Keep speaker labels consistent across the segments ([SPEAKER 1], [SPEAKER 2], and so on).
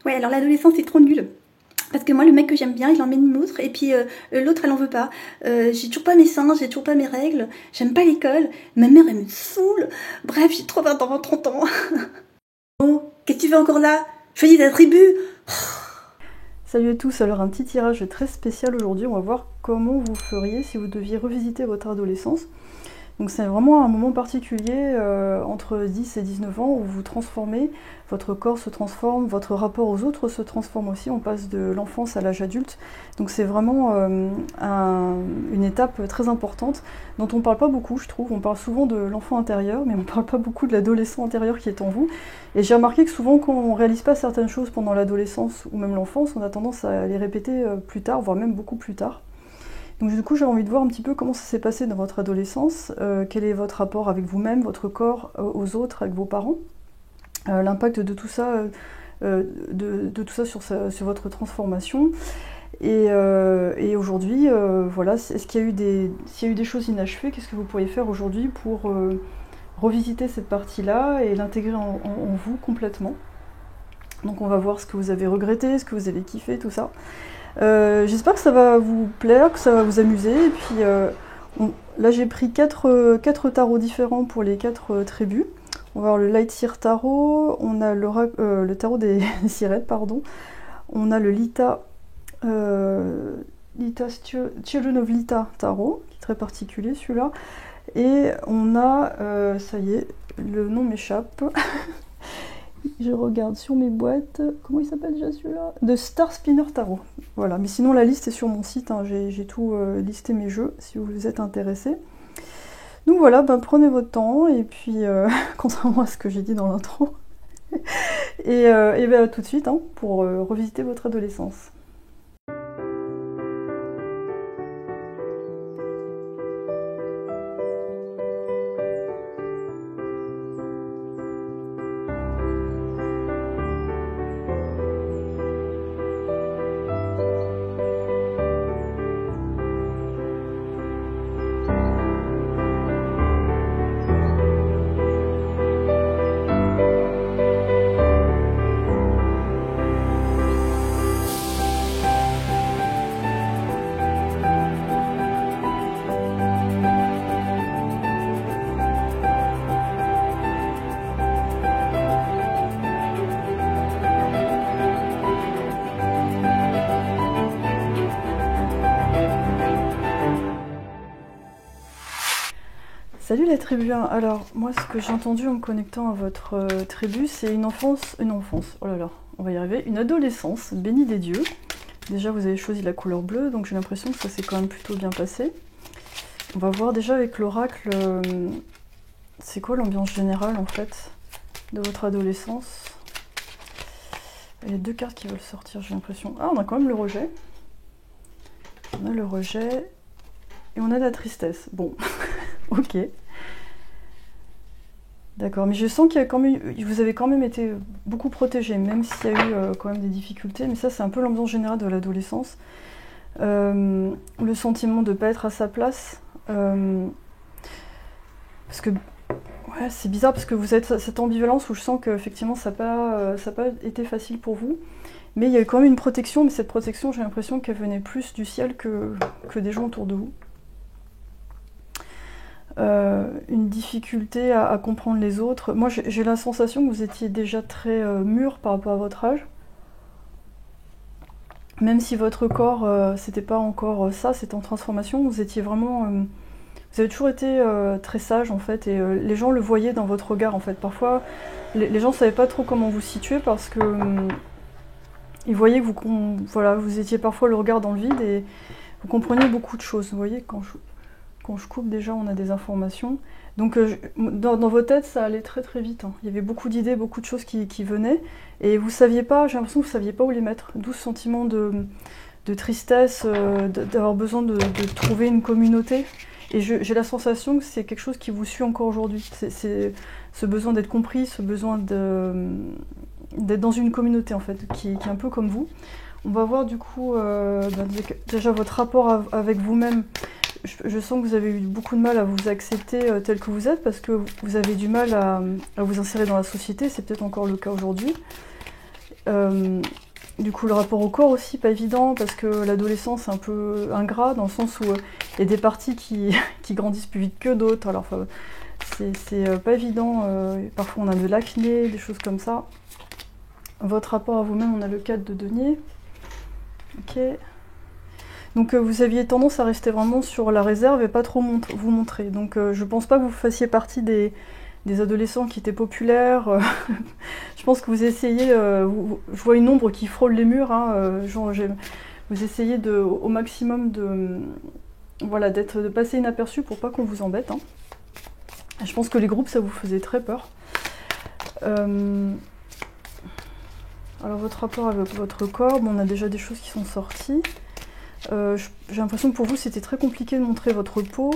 [SPEAKER 1] Ouais, alors l'adolescence c'est trop nul. Parce que moi, le mec que j'aime bien, il emmène une autre, et puis l'autre, elle en veut pas. J'ai toujours pas mes seins, j'ai toujours pas mes règles, j'aime pas l'école, ma mère, elle me saoule. Bref, j'ai trop 20 ans, 30 ans. Bon, qu'est-ce que tu fais encore là? Choisis ta tribu.
[SPEAKER 2] Salut à tous, alors un petit tirage très spécial aujourd'hui, on va voir comment vous feriez si vous deviez revisiter votre adolescence. Donc c'est vraiment un moment particulier entre 10 et 19 ans où vous vous transformez, votre corps se transforme, votre rapport aux autres se transforme aussi, on passe de l'enfance à l'âge adulte. Donc c'est vraiment une étape très importante dont on ne parle pas beaucoup, je trouve. On parle souvent de l'enfant intérieur, mais on ne parle pas beaucoup de l'adolescent intérieur qui est en vous. Et j'ai remarqué que souvent quand on ne réalise pas certaines choses pendant l'adolescence ou même l'enfance, on a tendance à les répéter plus tard, voire même beaucoup plus tard. Donc du coup j'ai envie de voir un petit peu comment ça s'est passé dans votre adolescence, quel est votre rapport avec vous-même, votre corps, aux autres, avec vos parents, l'impact de tout ça, sur votre transformation. Et aujourd'hui, voilà, est-ce qu'il y a s'il y a eu des choses inachevées, qu'est-ce que vous pourriez faire aujourd'hui pour revisiter cette partie-là et l'intégrer en vous complètement. Donc on va voir ce que vous avez regretté, ce que vous avez kiffé, tout ça. J'espère que ça va vous plaire, que ça va vous amuser. Et puis là j'ai pris 4 tarots différents pour les 4 tribus. On va voir le Light Seer Tarot, on a le tarot des sirènes, pardon. On a le Lita Children of Lita Tarot, qui est très particulier celui-là. Et on a, ça y est, le nom m'échappe. Je regarde sur mes boîtes, comment il s'appelle déjà celui-là? The Star Spinner Tarot. Voilà, mais sinon la liste est sur mon site, hein. J'ai tout listé mes jeux si vous êtes intéressés. Donc voilà, prenez votre temps et puis contrairement à ce que j'ai dit dans l'intro. et tout de suite hein, pour revisiter votre adolescence. Salut les tribus. Alors moi ce que j'ai entendu en me connectant à votre tribu c'est une enfance, oh là là, on va y arriver, une adolescence bénie des dieux. Déjà vous avez choisi la couleur bleue donc j'ai l'impression que ça s'est quand même plutôt bien passé. On va voir déjà avec l'oracle, c'est quoi l'ambiance générale en fait de votre adolescence. Il y a 2 cartes qui veulent sortir j'ai l'impression. Ah on a quand même le rejet. On a le rejet et on a la tristesse. Bon, ok. D'accord, mais je sens qu'il y a quand même, vous avez quand même été beaucoup protégé, même s'il y a eu quand même des difficultés. Mais ça, c'est un peu l'ambiance générale de l'adolescence. Le sentiment de ne pas être à sa place. Parce que, ouais, c'est bizarre parce que vous êtes cette ambivalence où je sens qu'effectivement, ça n'a pas été facile pour vous. Mais il y a eu quand même une protection, mais cette protection, j'ai l'impression qu'elle venait plus du ciel que des gens autour de vous. Une difficulté à comprendre les autres. Moi j'ai la sensation que vous étiez déjà très mûr par rapport à votre âge. Même si votre corps c'était pas encore ça, c'était en transformation, vous étiez vraiment... vous avez toujours été très sage en fait et les gens le voyaient dans votre regard en fait. Parfois les gens savaient pas trop comment vous situer parce que ils voyaient que vous étiez parfois le regard dans le vide et vous compreniez beaucoup de choses. Vous voyez quand je coupe déjà on a des informations. Donc dans vos têtes ça allait très très vite. Hein. Il y avait beaucoup d'idées, beaucoup de choses qui venaient. Et vous saviez pas, j'ai l'impression que vous saviez pas où les mettre. D'où ce sentiment de tristesse, d'avoir besoin de trouver une communauté. Et j'ai la sensation que c'est quelque chose qui vous suit encore aujourd'hui. C'est ce besoin d'être compris, ce besoin d'être dans une communauté en fait, qui est un peu comme vous. On va voir du coup déjà votre rapport avec vous-même. Je sens que vous avez eu beaucoup de mal à vous accepter tel que vous êtes parce que vous avez du mal à vous insérer dans la société, c'est peut-être encore le cas aujourd'hui. Du coup, le rapport au corps aussi, pas évident, parce que l'adolescence c'est un peu ingrat, dans le sens où il y a des parties qui grandissent plus vite que d'autres, alors c'est pas évident, parfois on a de l'acné, des choses comme ça. Votre rapport à vous-même, on a le 4 de denier. Ok. Donc vous aviez tendance à rester vraiment sur la réserve et pas trop vous montrer. Donc je pense pas que vous fassiez partie des adolescents qui étaient populaires. Je pense que vous essayez, je vois une ombre qui frôle les murs, hein, vous essayez au maximum voilà, de passer inaperçu pour pas qu'on vous embête. Hein. Je pense que les groupes, ça vous faisait très peur. Alors votre rapport avec votre corps, bon, on a déjà des choses qui sont sorties. J'ai l'impression que pour vous c'était très compliqué de montrer votre peau,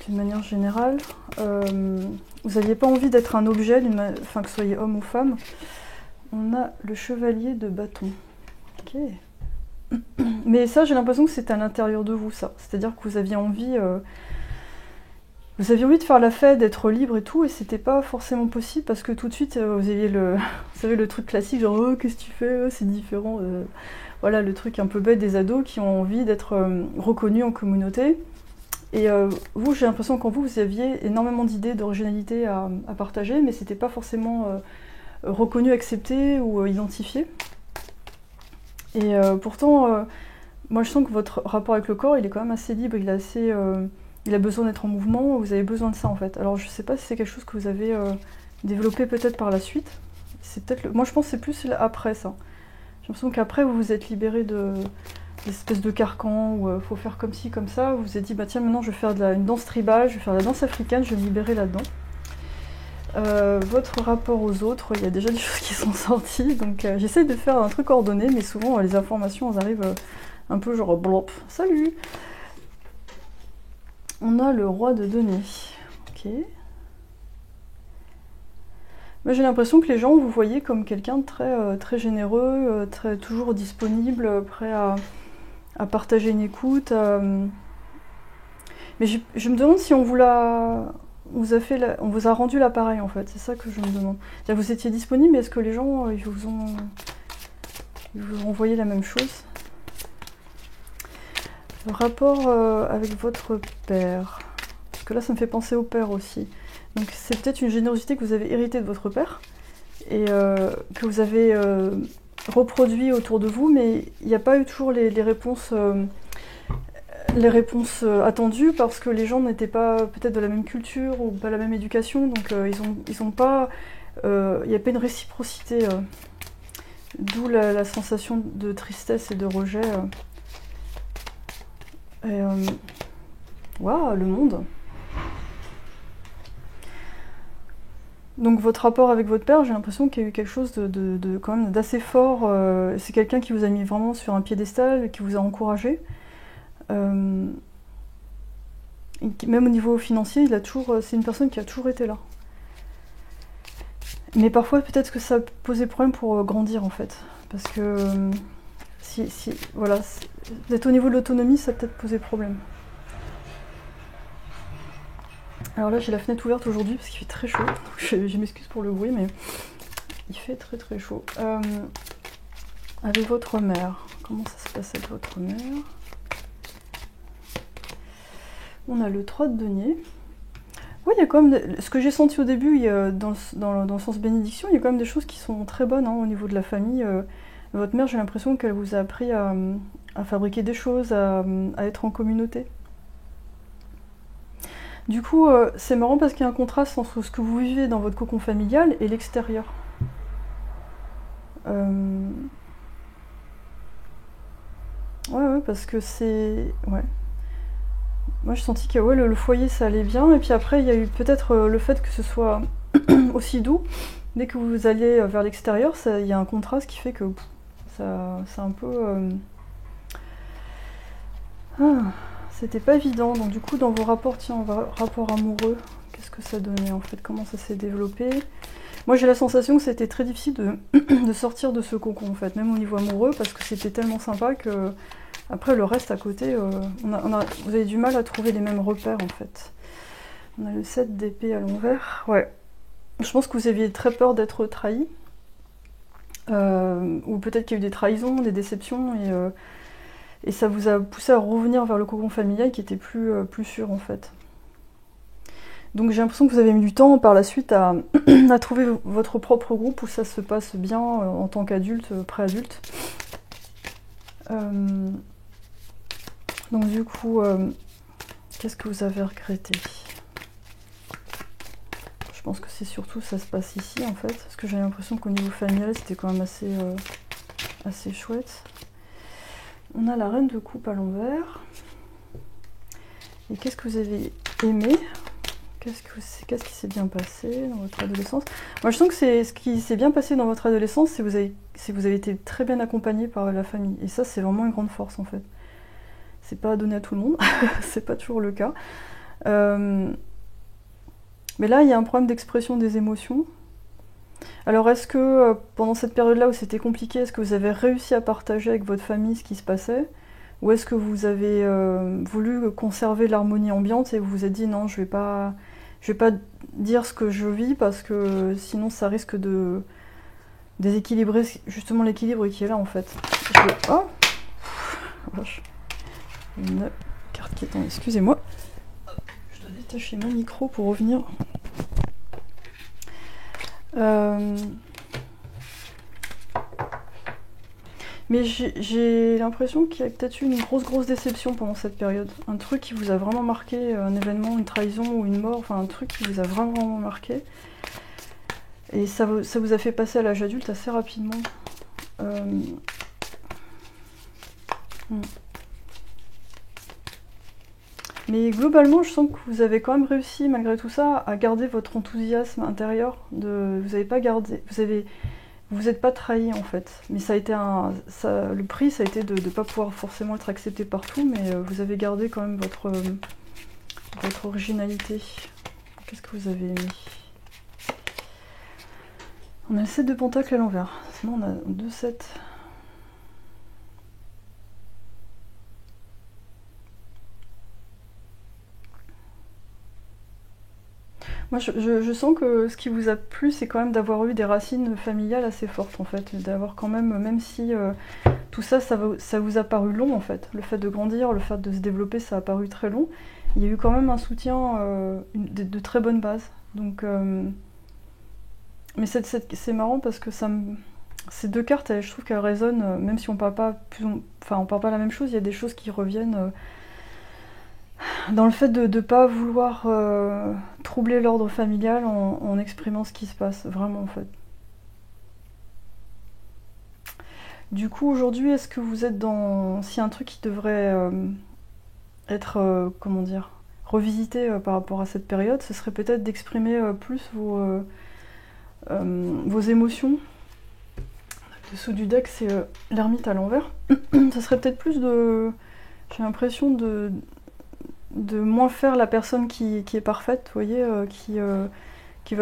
[SPEAKER 2] d'une manière générale. Vous n'aviez pas envie d'être un objet, enfin que ce soyez homme ou femme. On a le chevalier de bâton. Ok. Mais ça, j'ai l'impression que c'était à l'intérieur de vous, ça. C'est-à-dire que vous aviez envie de faire la fête, d'être libre et tout, et c'était pas forcément possible parce que tout de suite, vous aviez vous savez, le truc classique, genre oh, qu'est-ce que tu fais, oh, c'est différent. Voilà, le truc un peu bête des ados qui ont envie d'être reconnus en communauté. Et vous, j'ai l'impression qu'en vous aviez énormément d'idées, d'originalité à partager, mais c'était pas forcément reconnu, accepté ou identifié. Et pourtant, moi je sens que votre rapport avec le corps, il est quand même assez libre, il a besoin d'être en mouvement, vous avez besoin de ça en fait. Alors je sais pas si c'est quelque chose que vous avez développé peut-être par la suite. C'est peut-être moi je pense que c'est plus après ça. J'ai l'impression qu'après vous vous êtes libéré d'espèces de carcans où faut faire comme ci, comme ça. Vous vous êtes dit bah tiens maintenant je vais faire une danse tribale, je vais faire la danse africaine, je vais me libérer là-dedans. Votre rapport aux autres, il y a déjà des choses qui sont sorties, donc j'essaie de faire un truc ordonné, mais souvent les informations elles arrivent un peu genre blop. Salut. On a le roi de denier. Ok. Moi j'ai l'impression que les gens vous voyez comme quelqu'un de très généreux, toujours disponible, prêt à partager une écoute. Mais je me demande si on vous a rendu l'appareil en fait, c'est ça que je me demande. Vous étiez disponible, mais est-ce que les gens ils vous ont envoyé la même chose? Le rapport avec votre père, parce que là ça me fait penser au père aussi. Donc c'est peut-être une générosité que vous avez héritée de votre père et que vous avez reproduit autour de vous, mais il n'y a pas eu toujours les réponses attendues parce que les gens n'étaient pas peut-être de la même culture ou pas la même éducation, donc ils ont pas, il n'y a pas une réciprocité, d'où la sensation de tristesse et de rejet. Waouh, le monde. Donc votre rapport avec votre père, j'ai l'impression qu'il y a eu quelque chose de quand même d'assez fort. C'est quelqu'un qui vous a mis vraiment sur un piédestal, qui vous a encouragé. Même au niveau financier, c'est une personne qui a toujours été là. Mais parfois peut-être que ça posait problème pour grandir en fait. Parce que voilà, d'être au niveau de l'autonomie, ça a peut-être posé problème. Alors là j'ai la fenêtre ouverte aujourd'hui parce qu'il fait très chaud, donc je m'excuse pour le bruit mais il fait très chaud. Avec votre mère, comment ça se passe avec votre mère? On a le 3 de denier. Oui, il y a quand même, ce que j'ai senti au début, dans le sens bénédiction, il y a quand même des choses qui sont très bonnes hein, au niveau de la famille. Votre mère, j'ai l'impression qu'elle vous a appris à fabriquer des choses, à être en communauté. Du coup, c'est marrant parce qu'il y a un contraste entre ce que vous vivez dans votre cocon familial et l'extérieur. Ouais, parce que c'est... Ouais. Moi, j'ai senti que ouais, le foyer, ça allait bien. Et puis après, il y a eu peut-être le fait que ce soit aussi doux. Dès que vous allez vers l'extérieur, il y a un contraste qui fait que c'est un peu... C'était pas évident, donc du coup dans vos rapports, tiens, rapport amoureux, qu'est-ce que ça donnait en fait, comment ça s'est développé? Moi j'ai la sensation que c'était très difficile de sortir de ce cocon en fait, même au niveau amoureux, parce que c'était tellement sympa que après le reste à côté, vous avez du mal à trouver les mêmes repères en fait. On a le 7 d'épée à l'envers, ouais. Je pense que vous aviez très peur d'être trahi. ou peut-être qu'il y a eu des trahisons, des déceptions, et ça vous a poussé à revenir vers le cocon familial qui était plus sûr en fait. Donc j'ai l'impression que vous avez mis du temps par la suite à, à trouver votre propre groupe où ça se passe bien en tant qu'adulte, préadulte. Donc du coup, qu'est-ce que vous avez regretté? Je pense que c'est surtout ça se passe ici en fait, parce que j'ai l'impression qu'au niveau familial c'était quand même assez chouette. On a la reine de coupe à l'envers. Et qu'est-ce que vous avez aimé? Qu'est-ce qui s'est bien passé dans votre adolescence? Moi je sens que ce qui s'est bien passé dans votre adolescence, c'est que vous avez été très bien accompagné par la famille. Et ça c'est vraiment une grande force en fait. C'est pas donné à tout le monde, c'est pas toujours le cas. Mais là il y a un problème d'expression des émotions. Alors est-ce que pendant cette période-là où c'était compliqué, est-ce que vous avez réussi à partager avec votre famille ce qui se passait? Ou est-ce que vous avez voulu conserver l'harmonie ambiante et vous vous êtes dit non, je vais pas dire ce que je vis parce que sinon ça risque de déséquilibrer justement l'équilibre qui est là en fait. Oh vache. Une carte qui est en... Excusez-moi. Je dois détacher mon micro pour revenir. Mais j'ai l'impression qu'il y a peut-être eu une grosse déception pendant cette période. Un truc qui vous a vraiment marqué, un événement, une trahison ou une mort, enfin un truc qui vous a vraiment marqué. Et ça vous a fait passer à l'âge adulte assez rapidement. Mais globalement, je sens que vous avez quand même réussi, malgré tout ça, à garder votre enthousiasme intérieur. Vous n'avez pas gardé... Vous n'êtes pas trahi en fait, mais ça a été le prix, ça a été de ne pas pouvoir forcément être accepté partout, mais vous avez gardé quand même votre originalité. Qu'est-ce que vous avez aimé? On a le 7 de pentacle à l'envers, sinon on a 2 7. Moi, je sens que ce qui vous a plu, c'est quand même d'avoir eu des racines familiales assez fortes, en fait. D'avoir quand même si tout ça, ça vous a paru long, en fait. Le fait de grandir, le fait de se développer, ça a paru très long. Il y a eu quand même un soutien de très bonnes bases. Donc, mais c'est marrant parce que ces deux cartes, je trouve qu'elles résonnent, même si on parle pas on parle pas la même chose, il y a des choses qui reviennent... dans le fait de ne pas vouloir troubler l'ordre familial en exprimant ce qui se passe, vraiment en fait. Du coup, aujourd'hui, est-ce que vous êtes dans... S'il y a un truc qui devrait être, comment dire, revisité par rapport à cette période, ce serait peut-être d'exprimer plus vos émotions. Dessous du deck, c'est l'ermite à l'envers. Ça serait peut-être plus de... J'ai l'impression de moins faire la personne qui est parfaite, vous voyez, qui va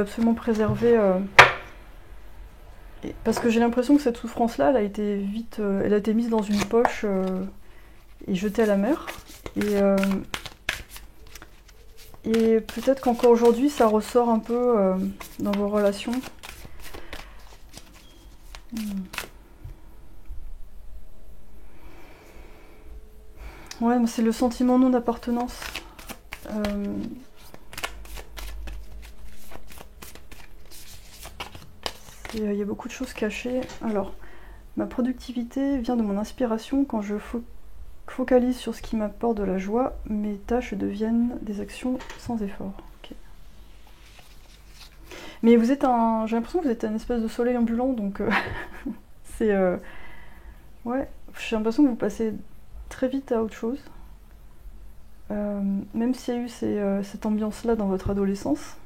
[SPEAKER 2] absolument préserver... parce que j'ai l'impression que cette souffrance-là, elle a été mise dans une poche et jetée à la mer. Et peut-être qu'encore aujourd'hui, ça ressort un peu dans vos relations. Ouais, mais c'est le sentiment non d'appartenance. Il y a beaucoup de choses cachées. Alors, ma productivité vient de mon inspiration. Quand je focalise sur ce qui m'apporte de la joie, mes tâches deviennent des actions sans effort. Okay. Mais vous êtes j'ai l'impression que vous êtes un espèce de soleil ambulant, donc c'est... ouais, j'ai l'impression que vous passez très vite à autre chose. Même s'il y a eu cette ambiance-là dans votre adolescence.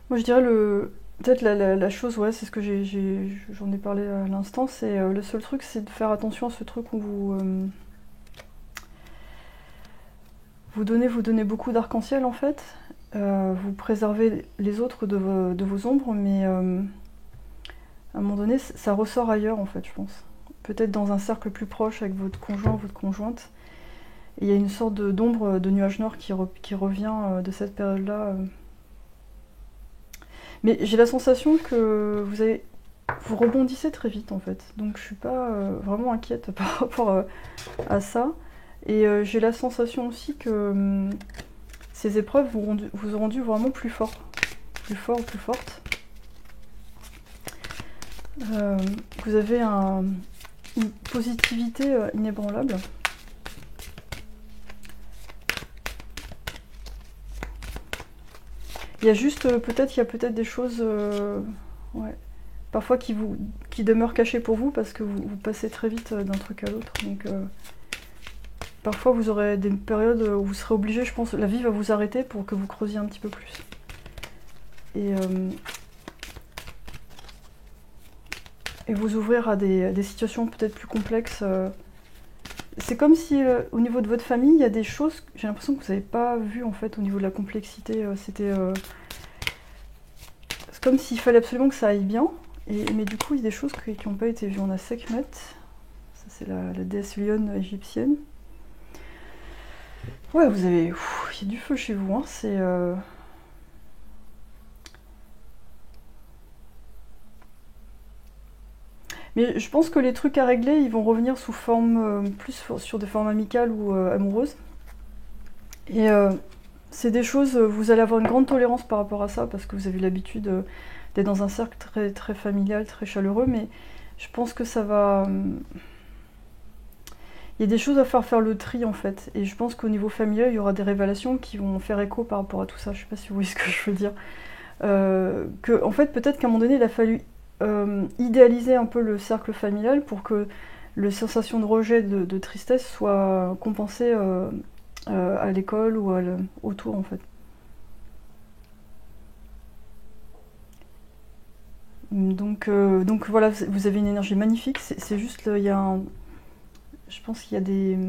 [SPEAKER 2] Moi je dirais peut-être la chose, ouais, c'est ce que j'en ai parlé à l'instant, c'est le seul truc, c'est de faire attention à ce truc où vous donnez beaucoup d'arc-en-ciel en fait. Vous préservez les autres de vos ombres, mais à un moment donné, ça ressort ailleurs en fait, je pense. Peut-être dans un cercle plus proche avec votre conjoint, votre conjointe. Et il y a une sorte d'ombre de nuage noir qui revient de cette période-là. Mais j'ai la sensation que vous rebondissez très vite en fait. Donc je suis pas vraiment inquiète par rapport à ça. Et j'ai la sensation aussi que ces épreuves vous ont rendu vraiment plus fort. Plus fort ou plus forte. Vous avez une positivité inébranlable. Il y a juste il y a peut-être des choses ouais, parfois qui demeurent cachées pour vous parce que vous passez très vite d'un truc à l'autre. Donc parfois vous aurez des périodes où vous serez obligé, je pense, la vie va vous arrêter pour que vous creusiez un petit peu plus. Et vous ouvrir à des situations peut-être plus complexes. C'est comme si au niveau de votre famille, il y a des choses, j'ai l'impression que vous n'avez pas vues en fait au niveau de la complexité. C'est comme s'il fallait absolument que ça aille bien. Mais du coup, il y a des choses qui n'ont pas été vues. On a Sekhmet, ça c'est la déesse lionne égyptienne. Ouais, il y a du feu chez vous, hein. C'est... Mais je pense que les trucs à régler, ils vont revenir sous forme plus sur des formes amicales ou amoureuses. Et c'est des choses, vous allez avoir une grande tolérance par rapport à ça, parce que vous avez l'habitude d'être dans un cercle très, très familial, très chaleureux, mais je pense que ça va... il y a des choses à faire le tri en fait, et je pense qu'au niveau familial, il y aura des révélations qui vont faire écho par rapport à tout ça. Je sais pas si vous voyez ce que je veux dire. En fait, peut-être qu'à un moment donné, il a fallu idéaliser un peu le cercle familial pour que les sensations de rejet, de tristesse soient compensées à l'école ou autour en fait. Donc voilà, vous avez une énergie magnifique. C'est juste, il y a je pense qu'il y a des...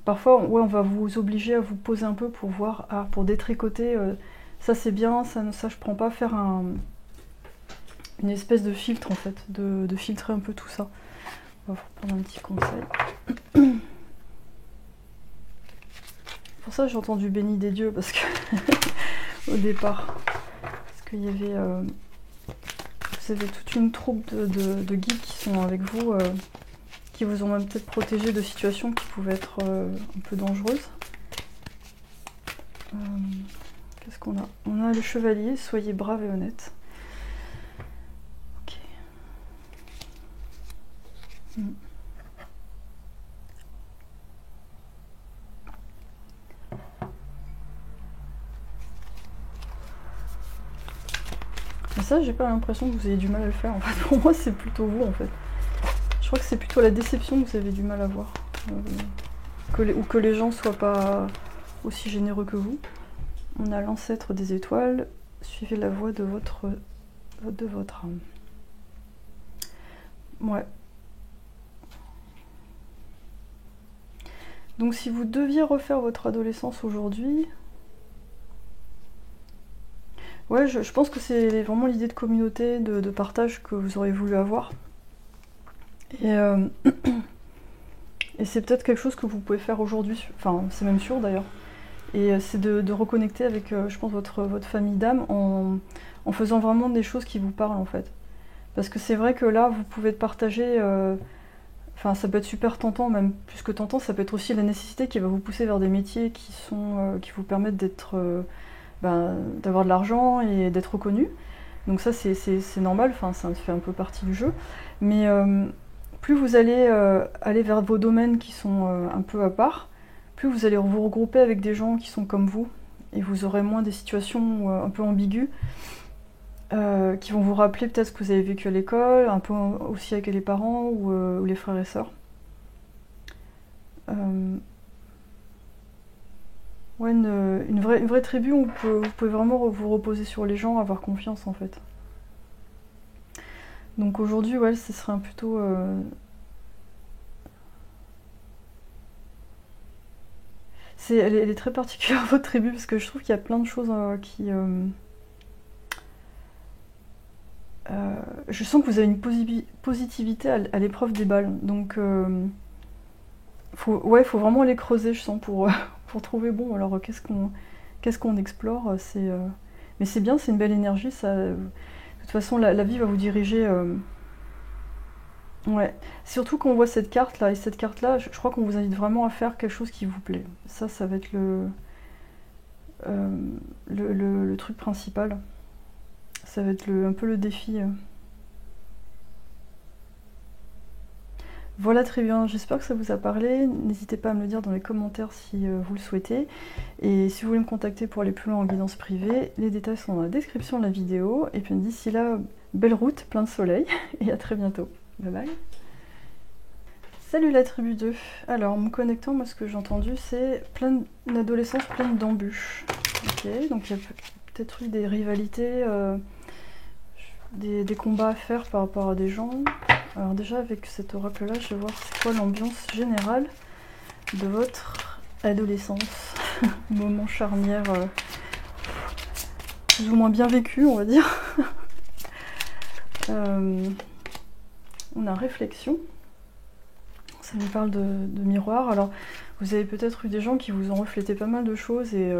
[SPEAKER 2] Parfois, ouais, on va vous obliger à vous poser un peu pour voir, pour détricoter, ça c'est bien, ça je prends pas, faire une espèce de filtre en fait, de filtrer un peu tout ça. On va vous prendre un petit conseil. Pour ça j'ai entendu béni des dieux, parce que au départ, parce qu'il y avait... vous avez toute une troupe de guides qui sont avec vous, qui vous ont même peut-être protégé de situations qui pouvaient être un peu dangereuses. Qu'est-ce qu'on a? On a le chevalier, soyez brave et honnête. Ok. Mais ça, j'ai pas l'impression que vous ayez du mal à le faire. En fait, pour moi, c'est plutôt vous, en fait. Je crois que c'est plutôt la déception que vous avez du mal à voir. Ou que les gens soient pas aussi généreux que vous. On a l'ancêtre des étoiles. Suivez la voie de votre âme. Ouais. Donc si vous deviez refaire votre adolescence aujourd'hui... Ouais, je pense que c'est vraiment l'idée de communauté, de partage que vous auriez voulu avoir. Et c'est peut-être quelque chose que vous pouvez faire aujourd'hui, enfin c'est même sûr d'ailleurs. Et c'est de reconnecter avec, je pense, votre famille d'âme en faisant vraiment des choses qui vous parlent en fait. Parce que c'est vrai que là, vous pouvez partager, enfin ça peut être super tentant, même plus que tentant, ça peut être aussi la nécessité qui va vous pousser vers des métiers qui vous permettent d'avoir de l'argent et d'être reconnu. Donc ça c'est normal, enfin ça fait un peu partie du jeu. Mais plus vous allez aller vers vos domaines qui sont un peu à part, plus vous allez vous regrouper avec des gens qui sont comme vous, et vous aurez moins des situations un peu ambiguës, qui vont vous rappeler peut-être ce que vous avez vécu à l'école, un peu aussi avec les parents ou les frères et sœurs. Ouais, une vraie tribu où vous pouvez vraiment vous reposer sur les gens, avoir confiance en fait. Donc aujourd'hui, ouais, ce serait plutôt... elle est très particulière votre tribu, parce que je trouve qu'il y a plein de choses qui... je sens que vous avez une positivité à l'épreuve des balles. Donc faut vraiment les creuser, je sens, pour trouver, bon, alors qu'est-ce qu'on explore, mais c'est bien, c'est une belle énergie, ça. De toute façon, la vie va vous diriger. Ouais. Surtout quand on voit cette carte-là, et cette carte-là, je crois qu'on vous invite vraiment à faire quelque chose qui vous plaît. Ça va être le truc principal. Ça va être un peu le défi. Voilà, très bien, j'espère que ça vous a parlé. N'hésitez pas à me le dire dans les commentaires si vous le souhaitez. Et si vous voulez me contacter pour aller plus loin en guidance privée, les détails sont dans la description de la vidéo. Et puis d'ici là, belle route, plein de soleil, et à très bientôt. Bye bye. Salut la tribu 2. Alors, en me connectant, moi ce que j'ai entendu, c'est une adolescence pleine d'embûches. Ok, donc il y a peut-être eu des rivalités, des combats à faire par rapport à des gens. Alors déjà avec cet oracle-là, je vais voir c'est quoi l'ambiance générale de votre adolescence. Moment charnière, plus ou moins bien vécu, on va dire. On a réflexion. Ça nous parle de miroir. Alors, vous avez peut-être eu des gens qui vous ont reflété pas mal de choses et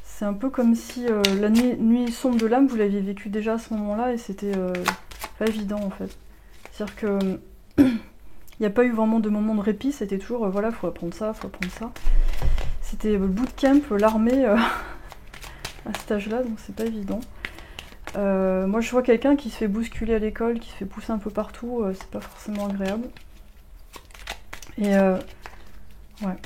[SPEAKER 2] c'est un peu comme si la nuit sombre de l'âme, vous l'aviez vécu déjà à ce moment-là et c'était pas évident en fait. C'est-à-dire que il n'y a pas eu vraiment de moment de répit, c'était toujours voilà, faut apprendre ça, faut apprendre ça. C'était le bootcamp, l'armée à cet âge-là, donc c'est pas évident. Moi je vois quelqu'un qui se fait bousculer à l'école, qui se fait pousser un peu partout, c'est pas forcément agréable. Et ouais.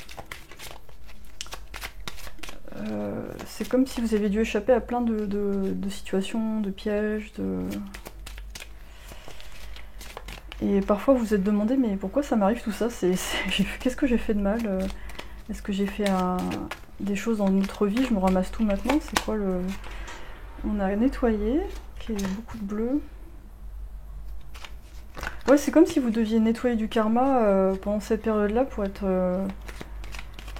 [SPEAKER 2] C'est comme si vous avez dû échapper à plein de situations, de pièges, Et parfois vous vous êtes demandé mais pourquoi ça m'arrive tout ça, qu'est-ce que j'ai fait de mal, est-ce que j'ai fait des choses dans notre vie, je me ramasse tout maintenant, c'est quoi le... On a nettoyé, ok, il y a beaucoup de bleu. Ouais, c'est comme si vous deviez nettoyer du karma pendant cette période-là pour être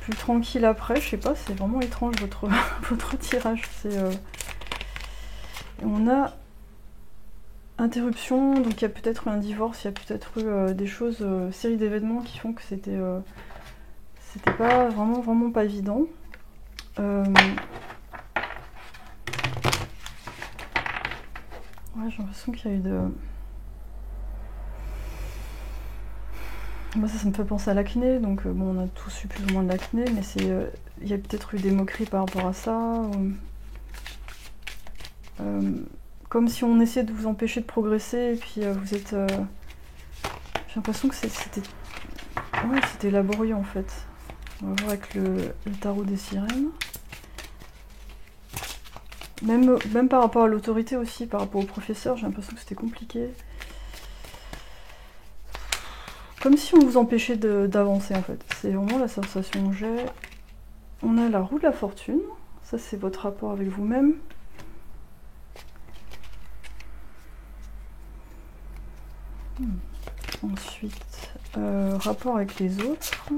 [SPEAKER 2] plus tranquille après. Je sais pas, c'est vraiment étrange votre tirage. On a interruption, donc il y a peut-être eu un divorce, il y a peut-être eu des choses, série d'événements qui font que c'était pas vraiment pas évident. Ouais, j'ai l'impression qu'il y a eu de... Moi ça me fait penser à l'acné, donc bon on a tous eu plus ou moins de l'acné, mais il y a peut-être eu des moqueries par rapport à ça. Comme si on essayait de vous empêcher de progresser, et puis vous êtes... J'ai l'impression que c'était laborieux en fait. On va voir avec le tarot des sirènes. Même par rapport à l'autorité aussi, par rapport au professeur, j'ai l'impression que c'était compliqué. Comme si on vous empêchait d'avancer en fait. C'est vraiment la sensation que j'ai. On a la roue de la fortune. Ça c'est votre rapport avec vous-même. Ensuite, rapport avec les autres.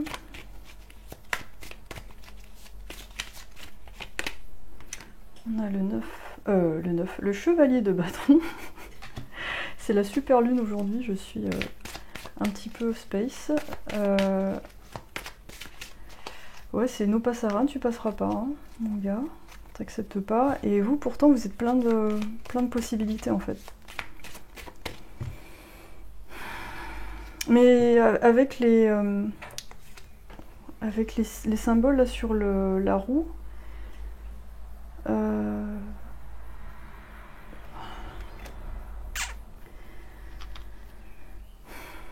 [SPEAKER 2] On a le chevalier de bâton. C'est la super lune aujourd'hui, je suis un petit peu space. Ouais, c'est no passara, tu passeras pas, hein, mon gars. T'acceptes pas. Et vous, pourtant, vous êtes plein de possibilités en fait. Mais avec les symboles là sur la roue,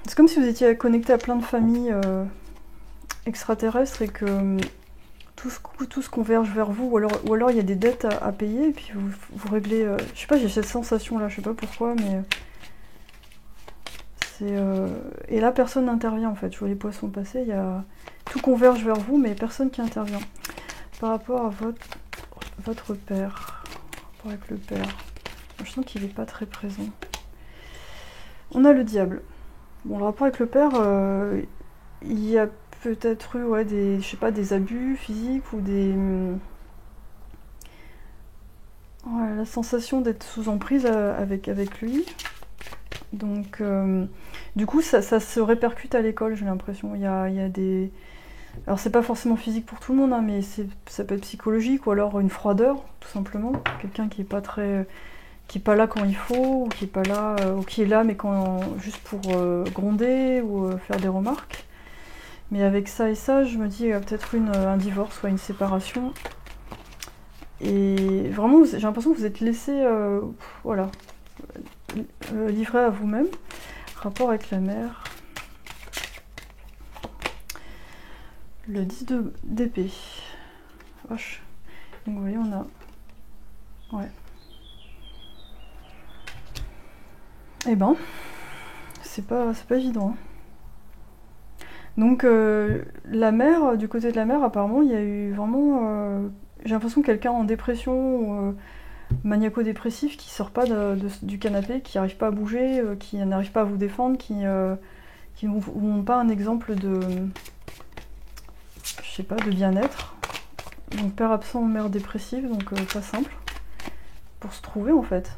[SPEAKER 2] c'est comme si vous étiez connecté à plein de familles extraterrestres et que tout se converge vers vous, ou alors il y a des dettes à payer et puis vous réglez... je sais pas, j'ai cette sensation là, je sais pas pourquoi, mais... Et là, personne n'intervient en fait. Je vois les poissons passer, tout converge vers vous, mais personne qui intervient. Par rapport à votre père, avec le père, je sens qu'il n'est pas très présent. On a le diable. Bon, le rapport avec le père, il y a peut-être eu des abus physiques ou la sensation d'être sous emprise avec lui. Donc, Du coup, ça se répercute à l'école, j'ai l'impression. Il y a des... Alors, c'est pas forcément physique pour tout le monde, hein, mais ça peut être psychologique, ou alors une froideur, tout simplement. Quelqu'un qui est pas très... qui est pas là quand il faut, ou qui est pas là... ou qui est là, mais juste pour gronder, ou faire des remarques. Mais avec ça et ça, je me dis, il y a peut-être un divorce, ou une séparation. Et vraiment, j'ai l'impression que vous êtes laissé, voilà, livré à vous-même. Rapport avec la mère. Le 10 d'épée. Vache. Donc vous voyez, on a... Ouais. Eh ben, c'est pas évident. Hein. Donc la mère, du côté de la mère, apparemment, il y a eu vraiment... j'ai l'impression que quelqu'un en dépression... maniaco-dépressif qui sort pas du canapé, qui n'arrive pas à bouger, qui n'arrive pas à vous défendre, qui ne vous montre pas un exemple de, je sais pas, de bien-être. Donc père absent, mère dépressive, donc pas simple pour se trouver en fait.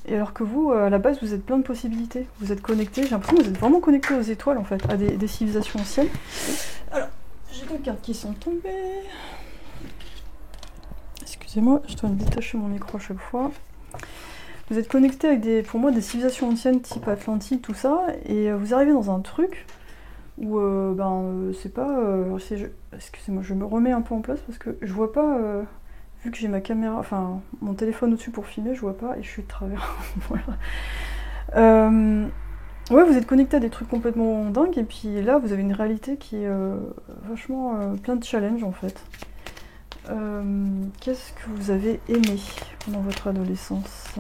[SPEAKER 2] Et alors que vous, à la base, vous êtes plein de possibilités. Vous êtes connecté, j'ai l'impression que vous êtes vraiment connecté aux étoiles en fait, à des civilisations anciennes. Alors, j'ai 2 cartes qui sont tombées. Excusez-moi, je dois me détacher mon micro à chaque fois. Vous êtes connecté avec pour moi, des civilisations anciennes type Atlantide, tout ça, et vous arrivez dans un truc où, c'est pas... excusez-moi, je me remets un peu en place parce que je vois pas, vu que j'ai ma caméra, enfin, mon téléphone au-dessus pour filmer, je vois pas, et je suis de travers. Voilà. Ouais, vous êtes connecté à des trucs complètement dingues, et puis là, vous avez une réalité qui est vachement plein de challenges, en fait. Qu'est-ce que vous avez aimé pendant votre adolescence?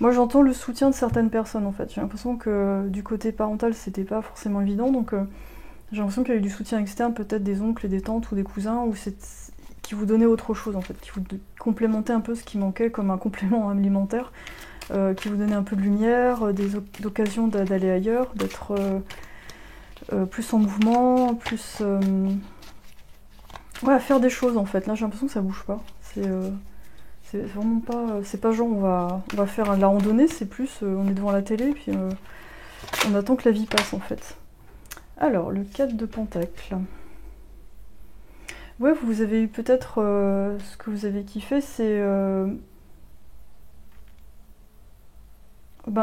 [SPEAKER 2] Moi j'entends le soutien de certaines personnes en fait. J'ai l'impression que du côté parental c'était pas forcément évident, donc j'ai l'impression qu'il y a eu du soutien externe, peut-être des oncles et des tantes ou des cousins, qui vous donnaient autre chose en fait, qui vous complémentaient un peu ce qui manquait comme un complément alimentaire, qui vous donnait un peu de lumière, des occasions d'aller ailleurs, d'être... plus en mouvement, plus... ouais, à faire des choses en fait. Là j'ai l'impression que ça bouge pas. C'est vraiment pas... C'est pas genre on va faire la randonnée, c'est plus on est devant la télé, puis on attend que la vie passe en fait. Alors, le 4 de Pentacle. Ouais, vous avez eu peut-être... ce que vous avez kiffé, c'est...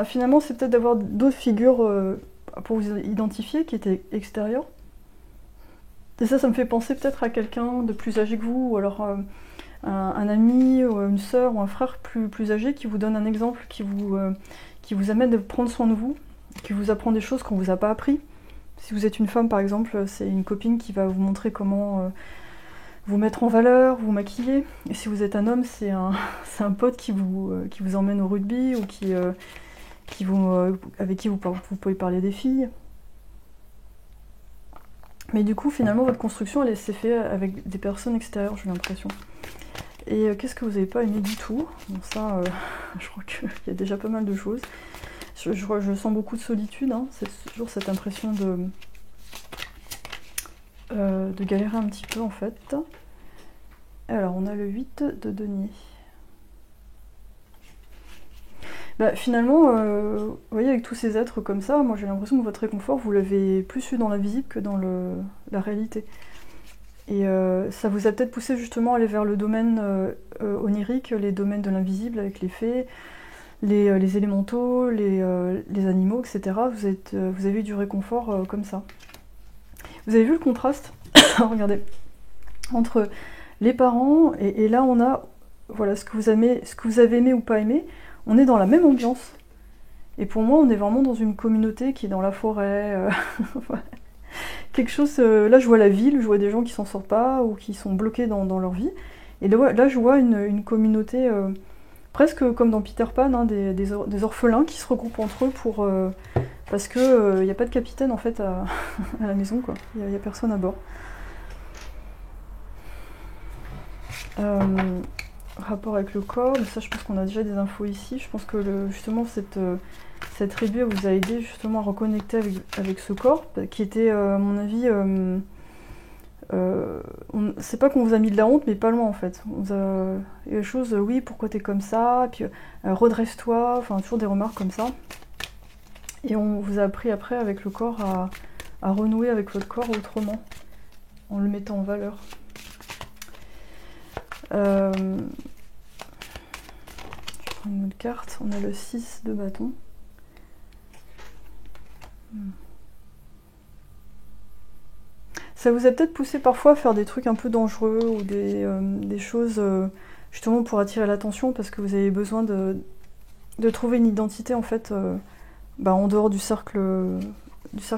[SPEAKER 2] finalement, c'est peut-être d'avoir d'autres figures... pour vous identifier, qui était extérieur. Et ça me fait penser peut-être à quelqu'un de plus âgé que vous, ou alors un ami, ou une sœur, ou un frère plus âgé qui vous donne un exemple, qui vous amène à prendre soin de vous, qui vous apprend des choses qu'on ne vous a pas appris. Si vous êtes une femme, par exemple, c'est une copine qui va vous montrer comment vous mettre en valeur, vous maquiller. Et si vous êtes un homme, c'est un pote qui vous emmène au rugby, ou avec qui vous pouvez parler des filles. Mais du coup, finalement, votre construction, elle s'est faite avec des personnes extérieures, j'ai l'impression. Et qu'est-ce que vous n'avez pas aimé du tout? Bon, ça, je crois qu'il y a déjà pas mal de choses. Je sens beaucoup de solitude, hein. C'est toujours cette impression de galérer un petit peu, en fait. Alors, on a le 8 de denier. Finalement, vous voyez, avec tous ces êtres comme ça, moi j'ai l'impression que votre réconfort, vous l'avez plus eu dans l'invisible que dans la réalité. Et ça vous a peut-être poussé justement à aller vers le domaine onirique, les domaines de l'invisible avec les fées, les élémentaux, les animaux, etc. Vous avez eu du réconfort comme ça. Vous avez vu le contraste? Regardez, entre les parents, et là on a voilà, ce que vous avez aimé ou pas aimé. On est dans la même ambiance. Et pour moi, on est vraiment dans une communauté qui est dans la forêt. Quelque chose... là, je vois la ville, je vois des gens qui s'en sortent pas ou qui sont bloqués dans leur vie. Et là, je vois une communauté presque comme dans Peter Pan, hein, des orphelins qui se regroupent entre eux parce que y a pas de capitaine en fait à la maison, quoi. Il y a personne à bord. Rapport avec le corps, mais ça je pense qu'on a déjà des infos ici. Je pense que justement cette tribu vous a aidé justement à reconnecter avec ce corps qui était à mon avis C'est pas qu'on vous a mis de la honte, mais pas loin en fait. Il y a des choses, oui, pourquoi t'es comme ça, puis redresse-toi, enfin toujours des remarques comme ça. Et on vous a appris après avec le corps à renouer avec votre corps autrement, en le mettant en valeur. Je vais prendre une autre carte, on a le 6 de bâton. Ça vous a peut-être poussé parfois à faire des trucs un peu dangereux ou des choses justement pour attirer l'attention parce que vous avez besoin de trouver une identité en fait en dehors du cercle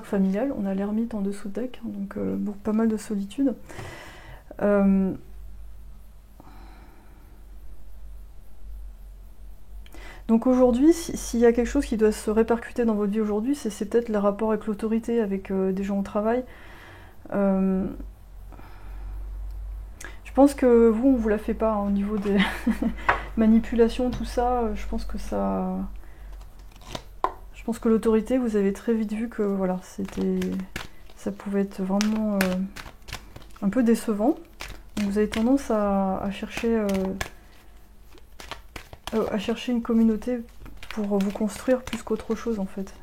[SPEAKER 2] familial. On a l'ermite en dessous de deck, donc pas mal de solitude. Donc aujourd'hui, s'il y a quelque chose qui doit se répercuter dans votre vie aujourd'hui, c'est peut-être le rapport avec l'autorité, avec des gens au travail. Je pense que vous, on vous la fait pas hein, au niveau des manipulations, tout ça. Je pense que l'autorité, vous avez très vite vu que voilà, ça pouvait être vraiment un peu décevant. Donc vous avez tendance à chercher une communauté pour vous construire plus qu'autre chose en fait.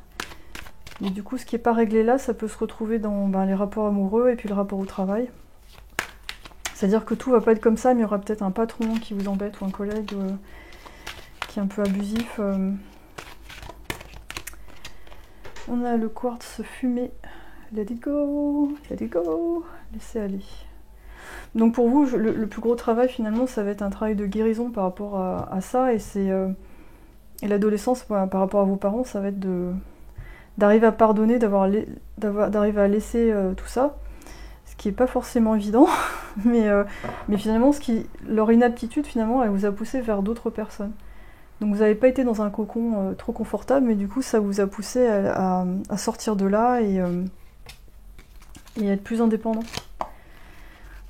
[SPEAKER 2] Et du coup, ce qui n'est pas réglé là, ça peut se retrouver dans les rapports amoureux et puis le rapport au travail. C'est-à-dire que tout va pas être comme ça, mais il y aura peut-être un patron qui vous embête ou un collègue qui est un peu abusif. On a le quartz fumé. Let it go, let it go, laissez aller. Donc pour vous, le plus gros travail finalement, ça va être un travail de guérison par rapport à ça. Et l'adolescence, par rapport à vos parents, ça va être d'arriver à pardonner, d'arriver à laisser tout ça. Ce qui n'est pas forcément évident, mais finalement, leur inaptitude, finalement, elle vous a poussé vers d'autres personnes. Donc vous n'avez pas été dans un cocon trop confortable, mais du coup, ça vous a poussé à sortir de là et être plus indépendant.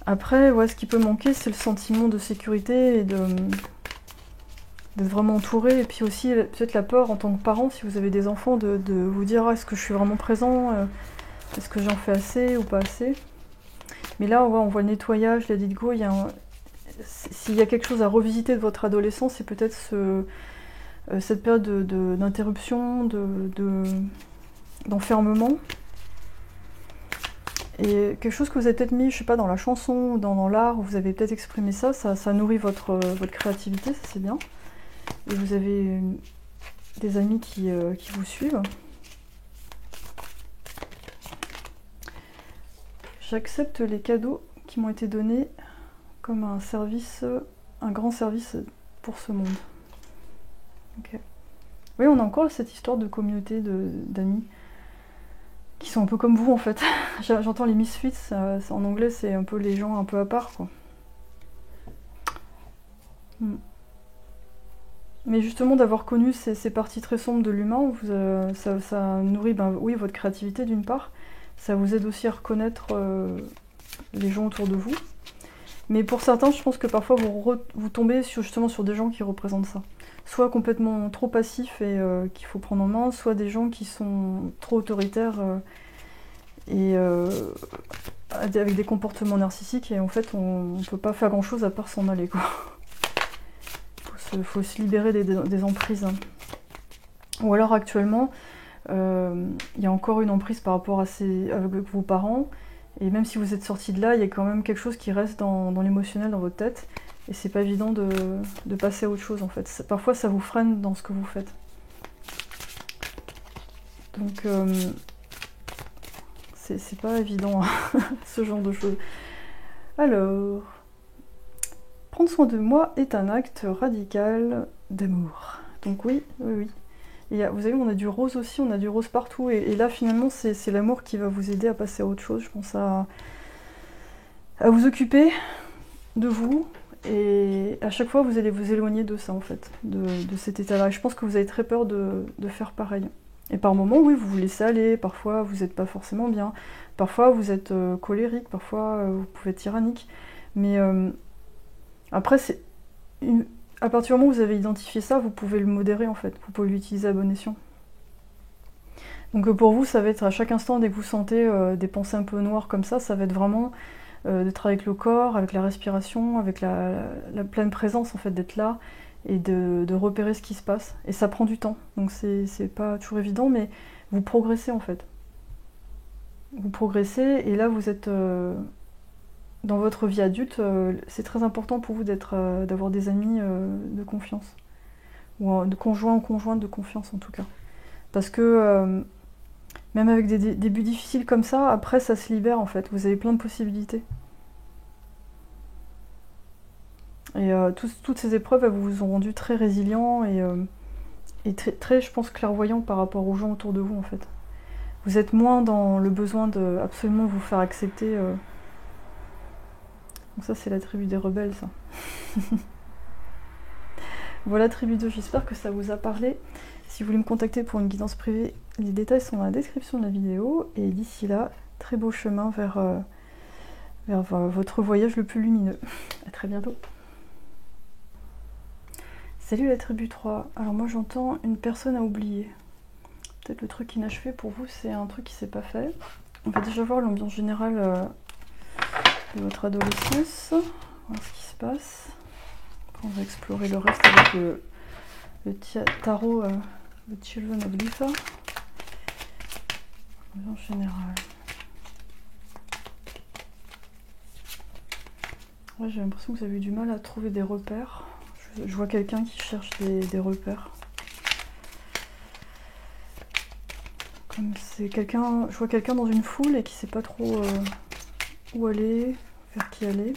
[SPEAKER 2] Après, ce qui peut manquer, c'est le sentiment de sécurité et d'être vraiment entouré. Et puis aussi, peut-être la peur en tant que parent, si vous avez des enfants, de vous dire est-ce que je suis vraiment présent, est-ce que j'en fais assez ou pas assez. Mais là, on voit le nettoyage, la go. S'il y a quelque chose à revisiter de votre adolescence, c'est peut-être cette période d'interruption, d'enfermement. Et quelque chose que vous avez peut-être mis, je sais pas, dans la chanson ou dans l'art, où vous avez peut-être exprimé ça nourrit votre créativité, ça c'est bien. Et vous avez des amis qui vous suivent. J'accepte les cadeaux qui m'ont été donnés comme un grand service pour ce monde. Okay. Oui, on a encore cette histoire de communauté d'amis qui sont un peu comme vous en fait. J'entends les misfits, en anglais c'est un peu les gens un peu à part quoi. Mais justement d'avoir connu ces parties très sombres de l'humain, ça nourrit votre créativité d'une part, ça vous aide aussi à reconnaître les gens autour de vous. Mais pour certains, je pense que parfois vous tombez justement sur des gens qui représentent ça. Soit complètement trop passifs et qu'il faut prendre en main, soit des gens qui sont trop autoritaires avec des comportements narcissiques et en fait on peut pas faire grand chose à part s'en aller quoi. Faut se libérer des emprises. Ou alors actuellement, il y a encore une emprise par rapport avec vos parents. Et même si vous êtes sorti de là, il y a quand même quelque chose qui reste dans l'émotionnel, dans votre tête. Et c'est pas évident de passer à autre chose en fait. Parfois ça vous freine dans ce que vous faites. Donc c'est pas évident ce genre de choses. Alors, prendre soin de moi est un acte radical d'amour. Donc oui. Et vous avez vu, on a du rose aussi, on a du rose partout. Et là, finalement, c'est l'amour qui va vous aider à passer à autre chose. Je pense à vous occuper de vous. Et à chaque fois, vous allez vous éloigner de ça, en fait, de cet état-là. Je pense que vous avez très peur de faire pareil. Et par moments, oui, vous vous laissez aller. Parfois, vous n'êtes pas forcément bien. Parfois, vous êtes colérique. Parfois, vous pouvez être tyrannique. Mais après, à partir du moment où vous avez identifié ça, vous pouvez le modérer en fait, vous pouvez l'utiliser à bon escient. Donc pour vous, ça va être à chaque instant, dès que vous sentez des pensées un peu noires comme ça va être vraiment de travailler avec le corps, avec la respiration, avec la pleine présence en fait, d'être là et de repérer ce qui se passe. Et ça prend du temps, donc c'est pas toujours évident, mais vous progressez en fait. Vous progressez et là vous êtes dans votre vie adulte, c'est très important pour vous d'avoir des amis de confiance, ou de conjoints ou conjointes de confiance en tout cas. Parce que même avec des débuts difficiles comme ça, après ça se libère en fait, vous avez plein de possibilités. Et toutes ces épreuves, elles vous ont rendu très résilient et très, je pense, clairvoyant par rapport aux gens autour de vous en fait. Vous êtes moins dans le besoin de absolument vous faire accepter. Donc ça c'est la tribu des rebelles ça. Voilà tribu 2, j'espère que ça vous a parlé. Si vous voulez me contacter pour une guidance privée, les détails sont dans la description de la vidéo. Et d'ici là, très beau chemin vers votre voyage le plus lumineux. À très bientôt. Salut la tribu 3. Alors moi j'entends une personne à oublier. Peut-être le truc inachevé pour vous, c'est un truc qui s'est pas fait. On va déjà voir l'ambiance générale de votre adolescence. Voir ce qui se passe. Après on va explorer le reste avec le tarot, le Children of Lifa. L'ambiance générale. Ouais, j'ai l'impression que vous avez eu du mal à trouver des repères. Je vois quelqu'un qui cherche des repères. Comme c'est quelqu'un, je vois quelqu'un dans une foule et qui sait pas trop où aller, vers qui aller.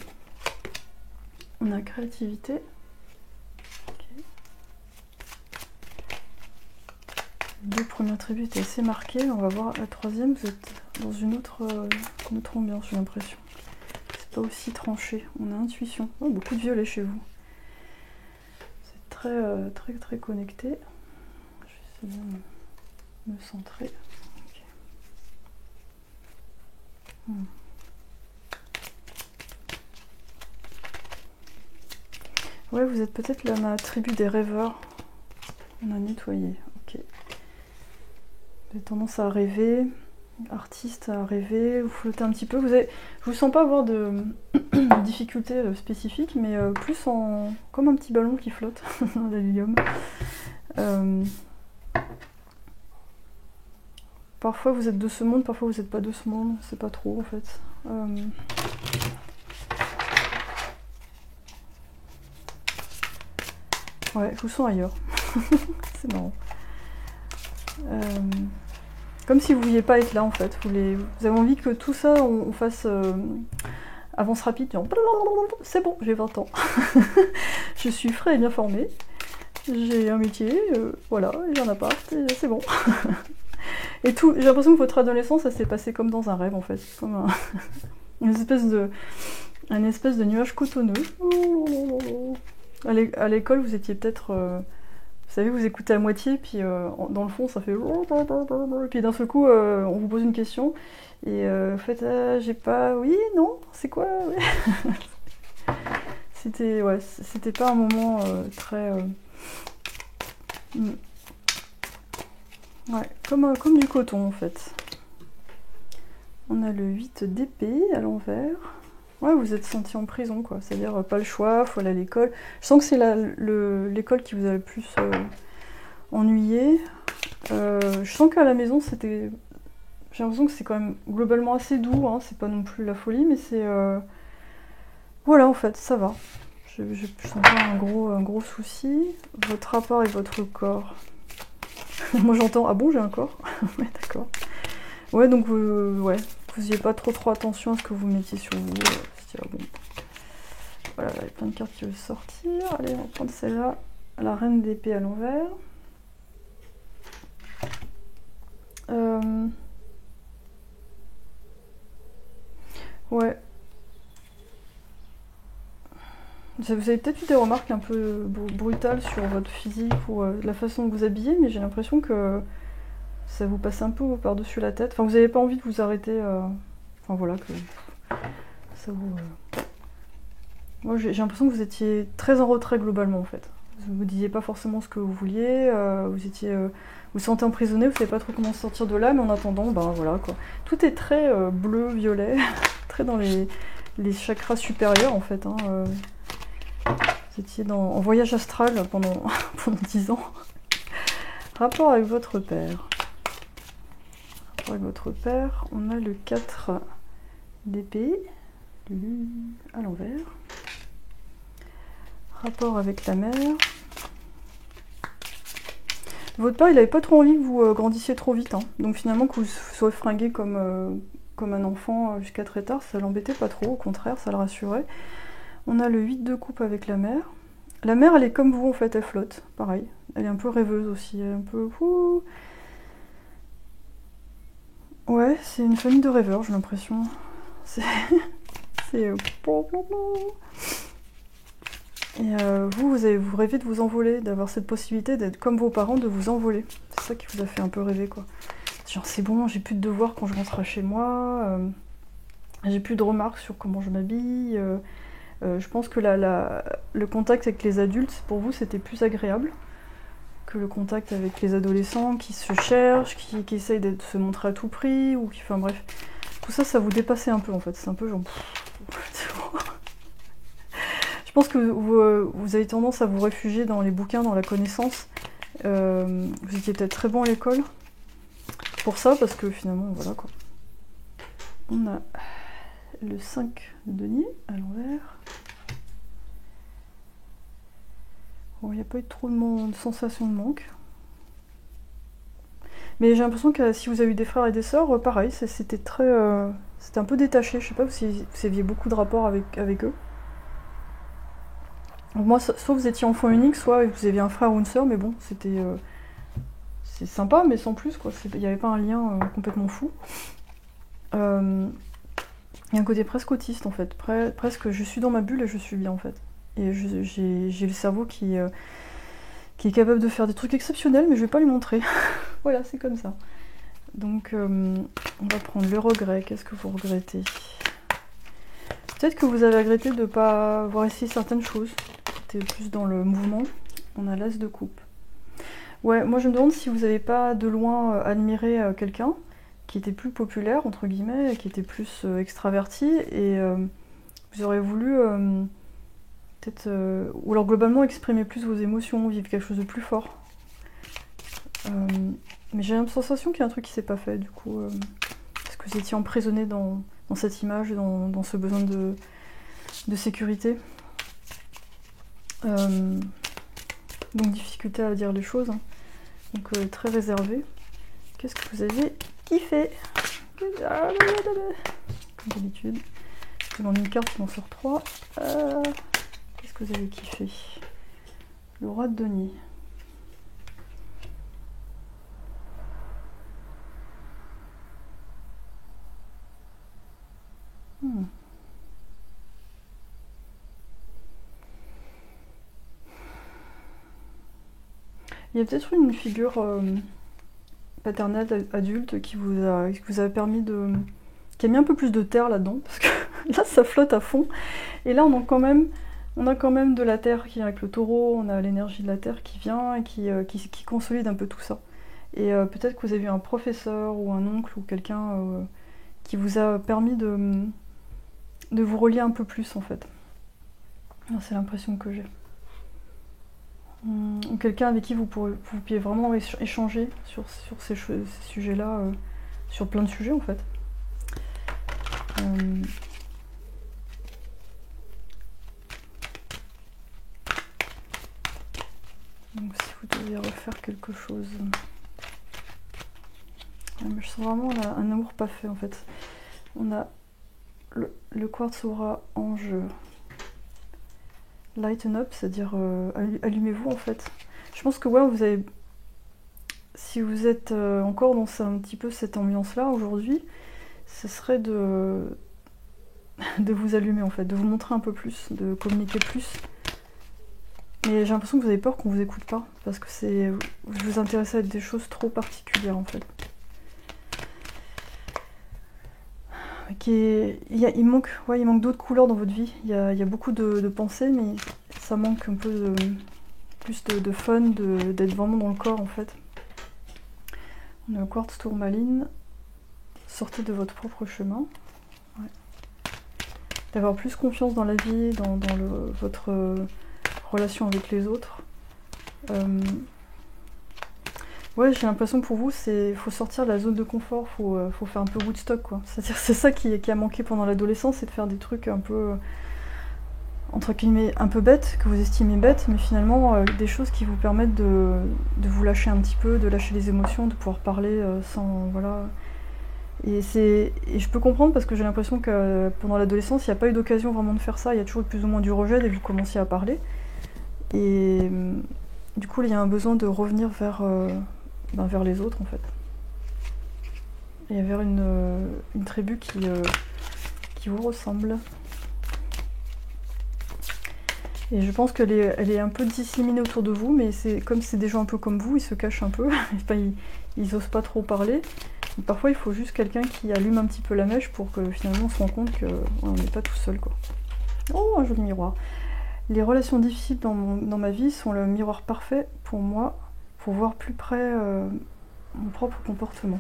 [SPEAKER 2] On a créativité. Okay. Les deux premières tribus étaient assez marquées. On va voir la troisième. Vous êtes dans une autre ambiance, j'ai l'impression. C'est pas aussi tranché. On a intuition. Oh, beaucoup de violet chez vous. C'est très connecté. Je vais essayer de me centrer. Okay. Ouais, vous êtes peut-être la tribu des rêveurs. On a nettoyé, ok. Vous avez tendance à rêver, artiste à rêver, vous flottez un petit peu. Je vous sens pas avoir de difficultés spécifiques, mais plus comme un petit ballon qui flotte dans l'hélium. Parfois vous êtes de ce monde, parfois vous n'êtes pas de ce monde, c'est pas trop en fait. Ouais, je vous sens ailleurs. C'est marrant. Comme si vous ne vouliez pas être là en fait. Vous avez envie que tout ça, on fasse avance rapide. C'est bon, j'ai 20 ans. Je suis frais et bien formé. J'ai un métier, voilà, j'ai un appart, c'est bon. Et tout, j'ai l'impression que votre adolescence, ça s'est passé comme dans un rêve en fait. Comme une espèce de nuage cotonneux. À l'école, vous étiez peut-être... vous savez, vous écoutez à moitié, puis dans le fond, ça fait... Et puis d'un seul coup, on vous pose une question, et vous faites j'ai pas... Oui, non, c'est quoi? C'était pas un moment très... Ouais, comme du coton, en fait. On a le 8 d'épée à l'envers. Ouais, vous êtes senti en prison, quoi. C'est-à-dire, pas le choix, faut aller à l'école. Je sens que c'est l'école qui vous a le plus ennuyé. Je sens qu'à la maison, c'était... J'ai l'impression que c'est quand même globalement assez doux, hein. C'est pas non plus la folie, mais c'est... Voilà, en fait, ça va. Je sens pas un gros souci. Votre rapport avec votre corps. Moi, j'entends... Ah bon, j'ai un corps? Ouais, d'accord. Ouais, donc, ouais. Vous n'ayez pas trop attention à ce que vous mettiez sur vous. Bon. Voilà, il y a plein de cartes qui veulent sortir. Allez, on va prendre celle-là. La reine d'épée à l'envers. Ouais. Vous avez peut-être eu des remarques un peu brutales sur votre physique ou la façon dont vous habillez, mais j'ai l'impression que ça vous passe un peu par-dessus la tête. Enfin, vous n'avez pas envie de vous arrêter. Enfin, voilà, que ça vous... Moi, j'ai l'impression que vous étiez très en retrait globalement, en fait. Vous ne disiez pas forcément ce que vous vouliez, vous vous sentez emprisonné, vous ne savez pas trop comment sortir de là, mais en attendant, ben voilà, quoi. Tout est très bleu, violet, très dans les les chakras supérieurs en fait. Hein, vous étiez en voyage astral pendant 10 ans. Rapport avec votre père. Rapport avec votre père, on a le 4 d'épée à l'envers. Rapport avec la mère. Votre père, il n'avait pas trop envie que vous grandissiez trop vite. Hein. Donc finalement, que vous soyez fringué comme un enfant jusqu'à très tard, ça l'embêtait pas trop. Au contraire, ça le rassurait. On a le 8 de coupe avec la mère. La mère, elle est comme vous, en fait, elle flotte. Pareil. Elle est un peu rêveuse aussi. Elle est un peu... Ouais, c'est une famille de rêveurs, j'ai l'impression. C'est... Et vous rêvez de vous envoler, d'avoir cette possibilité d'être comme vos parents, de vous envoler. C'est ça qui vous a fait un peu rêver, quoi. Genre, c'est bon, j'ai plus de devoirs quand je rentrerai chez moi, j'ai plus de remarques sur comment je m'habille. Je pense que le contact avec les adultes, pour vous, c'était plus agréable que le contact avec les adolescents qui se cherchent, qui essayent de se montrer à tout prix, ou qui... Enfin bref. Tout ça, ça vous dépassait un peu, en fait. C'est un peu genre... Je pense que vous avez tendance à vous réfugier dans les bouquins, dans la connaissance. Vous étiez peut-être très bon à l'école pour ça, parce que finalement, voilà quoi. On a le 5 de denier à l'envers. Bon, il n'y a pas eu trop de sensation de manque. Mais j'ai l'impression que si vous avez eu des frères et des sœurs, pareil, c'était très... c'était un peu détaché. Je sais pas si vous aviez beaucoup de rapports avec eux. Donc moi, soit vous étiez enfant unique, soit vous aviez un frère ou une sœur, mais bon, c'était... c'est sympa, mais sans plus, quoi. Il n'y avait pas un lien complètement fou. Il y a un côté presque autiste, en fait. Presque, je suis dans ma bulle et je suis bien, en fait. Et j'ai le cerveau qui est capable de faire des trucs exceptionnels, mais je vais pas lui montrer. Voilà, c'est comme ça. Donc, on va prendre le regret. Qu'est-ce que vous regrettez? Peut-être que vous avez regretté de ne pas avoir essayé certaines choses. C'était plus dans le mouvement. On a l'as de coupe. Ouais, moi je me demande si vous n'avez pas de loin admiré quelqu'un qui était plus populaire, entre guillemets, qui était plus extraverti, et vous aurez voulu peut-être... ou alors globalement exprimer plus vos émotions, vivre quelque chose de plus fort. Mais j'ai une sensation qu'il y a un truc qui s'est pas fait, du coup, parce que vous étiez emprisonné dans cette image, dans ce besoin de sécurité. Donc difficulté à dire les choses, hein. Donc très réservé. Qu'est-ce que vous avez kiffé? Comme d'habitude. Je demande une carte, je m'en sors 3. Qu'est-ce que vous avez kiffé? Le roi de denier. Il y a peut-être une figure paternelle adulte qui vous a permis qui a mis un peu plus de terre là-dedans, parce que là ça flotte à fond. Et là on a quand même de la terre qui vient avec le taureau, on a l'énergie de la terre qui vient et qui consolide un peu tout ça. Et peut-être que vous avez eu un professeur ou un oncle ou quelqu'un qui vous a permis de vous relier un peu plus, en fait. C'est l'impression que j'ai. Ou quelqu'un avec qui vous pouviez vraiment échanger sur ces sujets-là, sur plein de sujets, en fait. Donc si vous deviez refaire quelque chose... Mais je sens vraiment un amour pas fait, en fait. On a le quartz aura ange lighten up, c'est-à-dire allumez-vous, en fait. Je pense que ouais, vous avez... Si vous êtes encore dans un petit peu cette ambiance-là aujourd'hui, ce serait de vous allumer, en fait, de vous montrer un peu plus, de communiquer plus. Mais j'ai l'impression que vous avez peur qu'on vous écoute pas, parce que vous vous intéressez à des choses trop particulières, en fait. Il manque d'autres couleurs dans votre vie. Il y a beaucoup de pensées, mais ça manque un peu plus de fun, d'être vraiment dans le corps, en fait. On a le quartz tourmaline. Sortez de votre propre chemin. Ouais. d'avoir plus confiance dans la vie, dans votre relation avec les autres. Ouais, j'ai l'impression pour vous, faut sortir de la zone de confort, faut faire un peu Woodstock, quoi. C'est-à-dire c'est ça qui a manqué pendant l'adolescence, c'est de faire des trucs un peu, entre guillemets, un peu bêtes, que vous estimez bêtes, mais finalement des choses qui vous permettent de vous lâcher un petit peu, de lâcher les émotions, de pouvoir parler sans, voilà. Et je peux comprendre parce que j'ai l'impression que pendant l'adolescence, il n'y a pas eu d'occasion vraiment de faire ça, il y a toujours plus ou moins du rejet dès que vous commenciez à parler. Et du coup, il y a un besoin de revenir vers les autres, en fait. Et vers une tribu qui vous ressemble. Et je pense qu'elle est un peu disséminée autour de vous, mais comme c'est des gens un peu comme vous, ils se cachent un peu, ils osent pas trop parler. Donc parfois, il faut juste quelqu'un qui allume un petit peu la mèche pour que finalement on se rende compte qu'on n'est pas tout seul, quoi. Oh, un joli miroir. Les relations difficiles dans ma vie sont le miroir parfait pour moi, pour voir plus près mon propre comportement.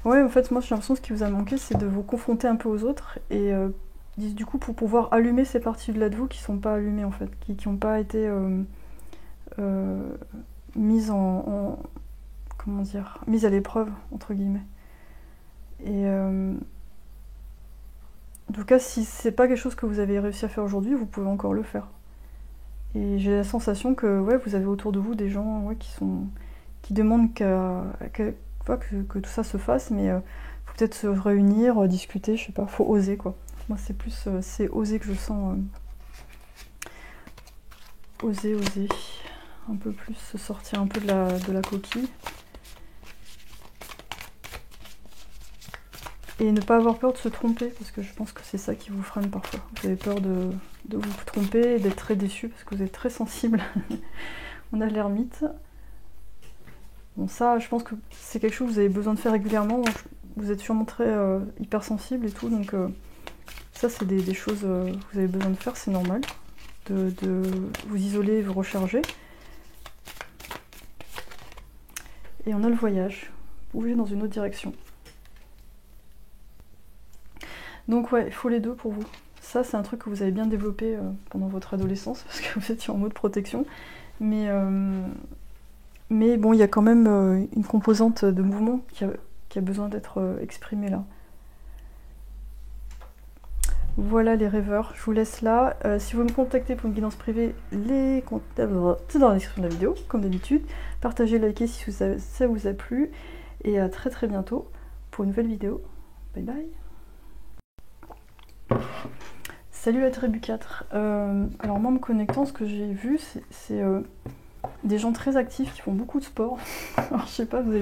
[SPEAKER 2] Ouais, en fait, moi j'ai l'impression que ce qui vous a manqué, c'est de vous confronter un peu aux autres et du coup pour pouvoir allumer ces parties de là de vous qui sont pas allumées en fait, qui n'ont pas été mises comment dire, mises à l'épreuve entre guillemets. Et en tout cas, si c'est pas quelque chose que vous avez réussi à faire aujourd'hui, vous pouvez encore le faire. Et j'ai la sensation que ouais, vous avez autour de vous des gens qui demandent que tout ça se fasse, mais faut peut-être se réunir, discuter, je sais pas, faut oser quoi. Moi c'est plus c'est oser que je sens oser, un peu plus se sortir un peu de la coquille. Et ne pas avoir peur de se tromper, parce que je pense que c'est ça qui vous freine parfois. Vous avez peur de vous tromper et d'être très déçu, parce que vous êtes très sensible. On a l'ermite. Bon ça, je pense que c'est quelque chose que vous avez besoin de faire régulièrement. Vous êtes sûrement très hypersensible et tout, donc ça c'est des choses que vous avez besoin de faire, c'est normal. De vous isoler et vous recharger. Et on a le voyage. Bouger dans une autre direction. Donc ouais, il faut les deux pour vous. Ça, c'est un truc que vous avez bien développé pendant votre adolescence, parce que vous étiez en mode protection. Mais bon, il y a quand même une composante de mouvement qui a besoin d'être exprimée là. Voilà les rêveurs, je vous laisse là. Si vous me contactez pour une guidance privée, c'est dans la description de la vidéo, comme d'habitude. Partagez, likez si ça vous a plu. Et à très très bientôt pour une nouvelle vidéo. Bye bye. Salut la tribu 4. Alors moi, en me connectant, ce que j'ai vu, c'est des gens très actifs qui font beaucoup de sport. Alors je sais pas, vous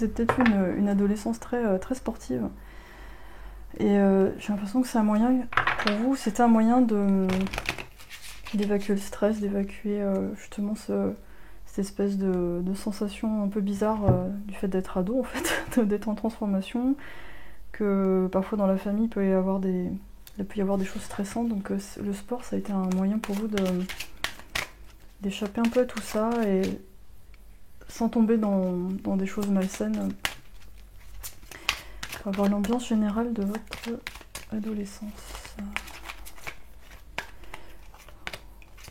[SPEAKER 2] êtes peut-être une adolescence très, très sportive. Et j'ai l'impression que c'est un moyen, pour vous, c'était un moyen d'évacuer le stress, d'évacuer justement cette espèce de sensation un peu bizarre du fait d'être ado en fait, d'être en transformation, que parfois dans la famille il peut y avoir des choses stressantes, donc le sport ça a été un moyen pour vous d'échapper un peu à tout ça et sans tomber dans des choses malsaines, pour avoir l'ambiance générale de votre adolescence.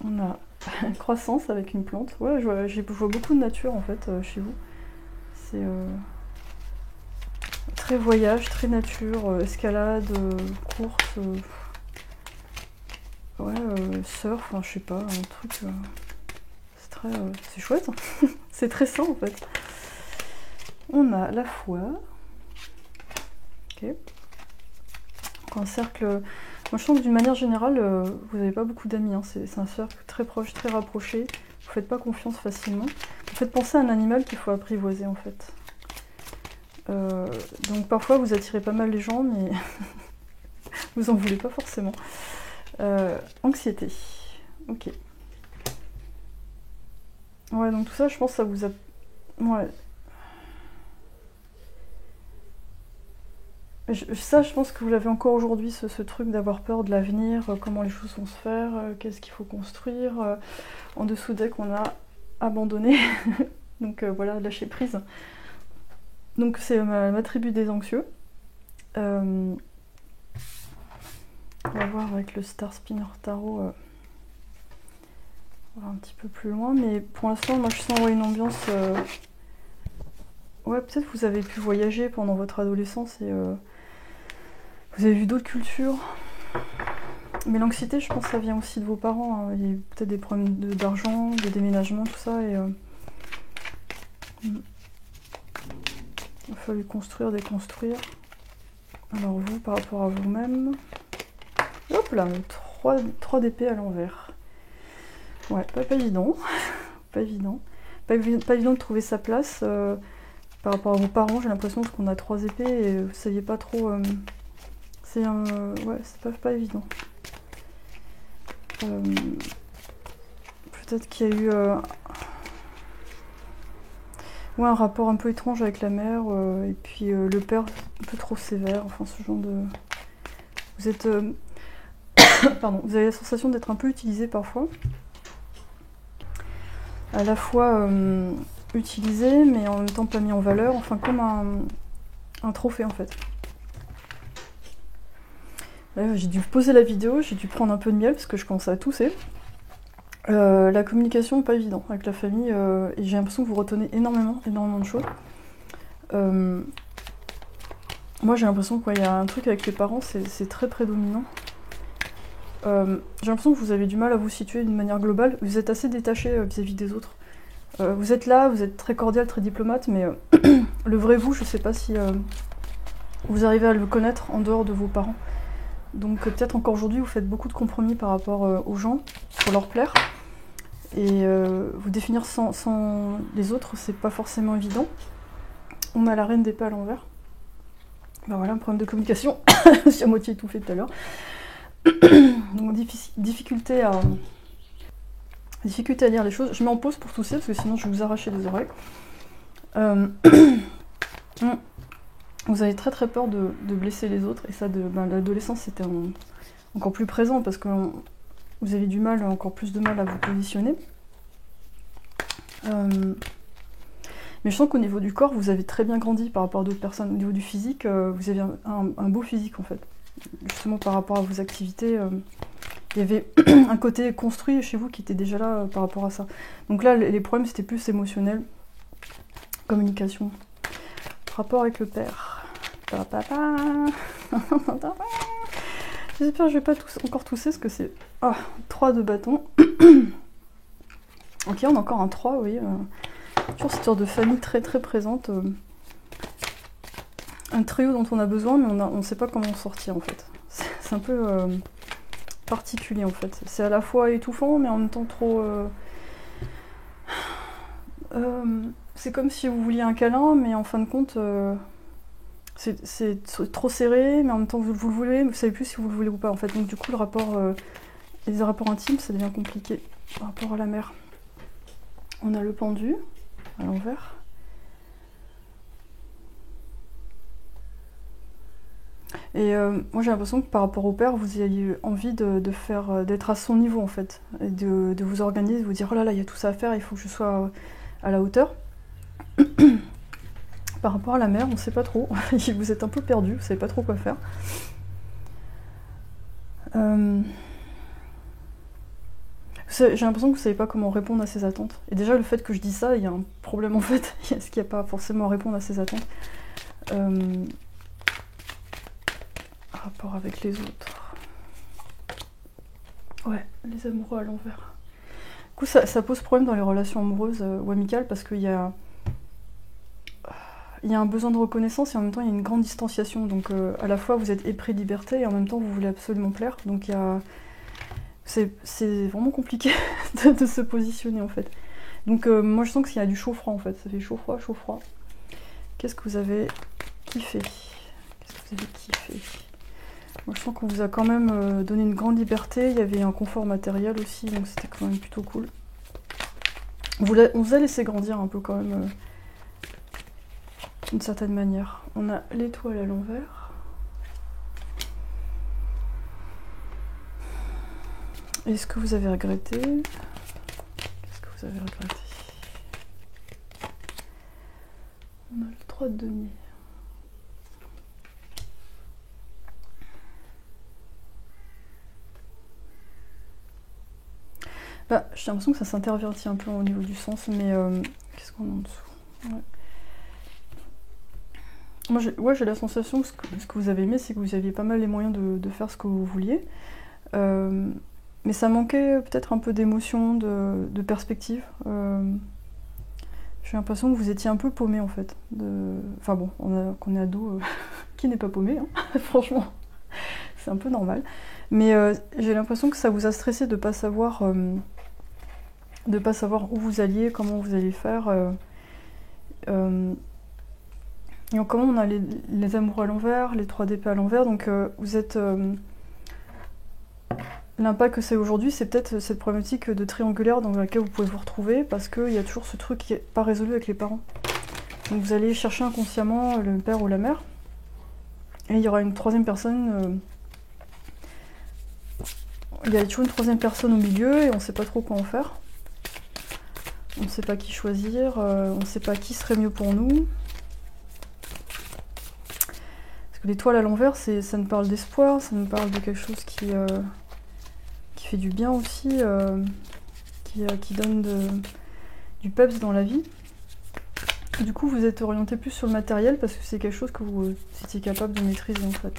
[SPEAKER 2] On a croissance avec une plante. Ouais, je vois beaucoup de nature en fait chez vous. C'est très voyage, très nature, escalade, course, surf, enfin, je sais pas, un truc. C'est chouette. C'est très sain en fait. On a la foi. Ok. Donc un cercle. Moi je sens que d'une manière générale, vous n'avez pas beaucoup d'amis. Hein. C'est un cercle très proche, très rapproché. Vous ne faites pas confiance facilement. Vous faites penser à un animal qu'il faut apprivoiser en fait. Donc parfois vous attirez pas mal les gens, mais vous en voulez pas forcément. Anxiété. Ok. Ouais, donc tout ça, je pense que ça vous a... Ouais. Ça, je pense que vous l'avez encore aujourd'hui, ce truc d'avoir peur de l'avenir, comment les choses vont se faire, qu'est-ce qu'il faut construire. En dessous deck, on a abandonné. Donc voilà, lâcher prise. Donc c'est ma tribu des anxieux. On va voir avec le Star Spinner Tarot on va un petit peu plus loin, mais pour l'instant moi je sens une ambiance... Ouais, peut-être vous avez pu voyager pendant votre adolescence et vous avez vu d'autres cultures. Mais l'anxiété, je pense que ça vient aussi de vos parents, hein. Il y a eu peut-être des problèmes d'argent, de déménagement, tout ça, et il a fallu construire, déconstruire. Alors vous, par rapport à vous-même... Hop là, 3 d'épée à l'envers. Ouais, pas évident. Pas évident. Pas évident de trouver sa place. Par rapport à vos parents, j'ai l'impression qu'on a 3 épées et vous saviez pas trop... ouais, c'est pas évident. Peut-être qu'il y a eu ouais, un rapport un peu étrange avec la mère, et puis le père un peu trop sévère, enfin ce genre de... Vous êtes... Pardon, vous avez la sensation d'être un peu utilisé parfois. À la fois utilisé, mais en même temps pas mis en valeur, enfin comme un trophée en fait. J'ai dû poser la vidéo, j'ai dû prendre un peu de miel parce que je commençais à tousser. La communication pas évident avec la famille, et j'ai l'impression que vous retenez énormément de choses. Moi j'ai l'impression qu'il y a un truc avec les parents, c'est très prédominant. J'ai l'impression que vous avez du mal à vous situer d'une manière globale, vous êtes assez détaché vis-à-vis des autres. Vous êtes là, vous êtes très cordial, très diplomate, mais le vrai vous, je sais pas si vous arrivez à le connaître en dehors de vos parents. Donc peut-être encore aujourd'hui, vous faites beaucoup de compromis par rapport aux gens, pour leur plaire. Et vous définir sans les autres, c'est pas forcément évident. On a la reine d'épée à l'envers. Ben voilà, un problème de communication. Je suis à moitié étouffée tout à l'heure. Donc difficulté à lire les choses. Je mets en pause pour tousser parce que sinon je vais vous arracher les oreilles. Vous avez très très peur de blesser les autres, et ça de l'adolescence c'était encore plus présent parce que vous avez encore plus de mal à vous positionner. Mais je sens qu'au niveau du corps vous avez très bien grandi par rapport à d'autres personnes. Au niveau du physique, vous avez un beau physique en fait. Justement par rapport à vos activités, il y avait un côté construit chez vous qui était déjà là par rapport à ça. Donc là les problèmes c'était plus émotionnel, communication, rapport avec le père. J'espère que je vais pas encore tousser parce que c'est 3 de bâton. Ok, on a encore un 3, oui. Toujours cette sorte de famille très très présente. Un trio dont on a besoin, mais on ne sait pas comment en sortir en fait. C'est un peu particulier en fait. C'est à la fois étouffant, mais en même temps trop... c'est comme si vous vouliez un câlin, mais en fin de compte... c'est trop serré, mais en même temps vous le voulez, mais vous savez plus si vous le voulez ou pas en fait. Donc du coup les rapports intimes ça devient compliqué par rapport à la mère. On a le pendu à l'envers. Et moi j'ai l'impression que par rapport au père vous ayez envie d'être à son niveau en fait, et de vous organiser, de vous dire oh là là il y a tout ça à faire, il faut que je sois à la hauteur. Par rapport à la mère, on ne sait pas trop. Vous êtes un peu perdu, vous ne savez pas trop quoi faire. J'ai l'impression que vous ne savez pas comment répondre à ses attentes. Et déjà, le fait que je dis ça, il y a un problème en fait. Est-ce qu'il n'y a pas forcément à répondre à ses attentes rapport avec les autres. Ouais, les amoureux à l'envers. Du coup, ça pose problème dans les relations amoureuses ou amicales parce qu'il y a un besoin de reconnaissance et en même temps il y a une grande distanciation. Donc à la fois vous êtes épris de liberté et en même temps vous voulez absolument plaire. Donc c'est vraiment compliqué de se positionner en fait. Donc moi je sens qu'il y a du chaud-froid en fait. Ça fait chaud-froid, chaud-froid. Qu'est-ce que vous avez kiffé? Moi je sens qu'on vous a quand même donné une grande liberté. Il y avait un confort matériel aussi, donc c'était quand même plutôt cool. On vous a laissé grandir un peu quand même. D'une certaine manière. On a l'étoile à l'envers. Est-ce que vous avez regretté? Qu'est-ce que vous avez regretté? On a le 3 de denier. Bah, j'ai l'impression que ça s'intervertit un peu au niveau du sens, mais qu'est-ce qu'on a en dessous? Ouais. Moi, j'ai la sensation que ce que vous avez aimé, c'est que vous aviez pas mal les moyens de faire ce que vous vouliez. Mais ça manquait peut-être un peu d'émotion, de perspective. J'ai l'impression que vous étiez un peu paumé en fait. Enfin bon, qu'on est ado, qui n'est pas paumé, hein franchement, c'est un peu normal. Mais j'ai l'impression que ça vous a stressé de pas savoir où vous alliez, comment vous alliez faire. Et comment on a les amours à l'envers, les 3 d'épée à l'envers, donc vous êtes... L'impact que c'est aujourd'hui, c'est peut-être cette problématique de triangulaire dans laquelle vous pouvez vous retrouver, parce qu'il y a toujours ce truc qui n'est pas résolu avec les parents. Donc vous allez chercher inconsciemment le père ou la mère, et il y aura une 3e personne... Il y a toujours une 3e personne au milieu, et on ne sait pas trop quoi en faire. On ne sait pas qui choisir, on ne sait pas qui serait mieux pour nous. L'étoile à l'envers, ça nous parle d'espoir, ça nous parle de quelque chose qui fait du bien aussi, qui donne du peps dans la vie. Et du coup, vous êtes orienté plus sur le matériel parce que c'est quelque chose que vous étiez capable de maîtriser en fait.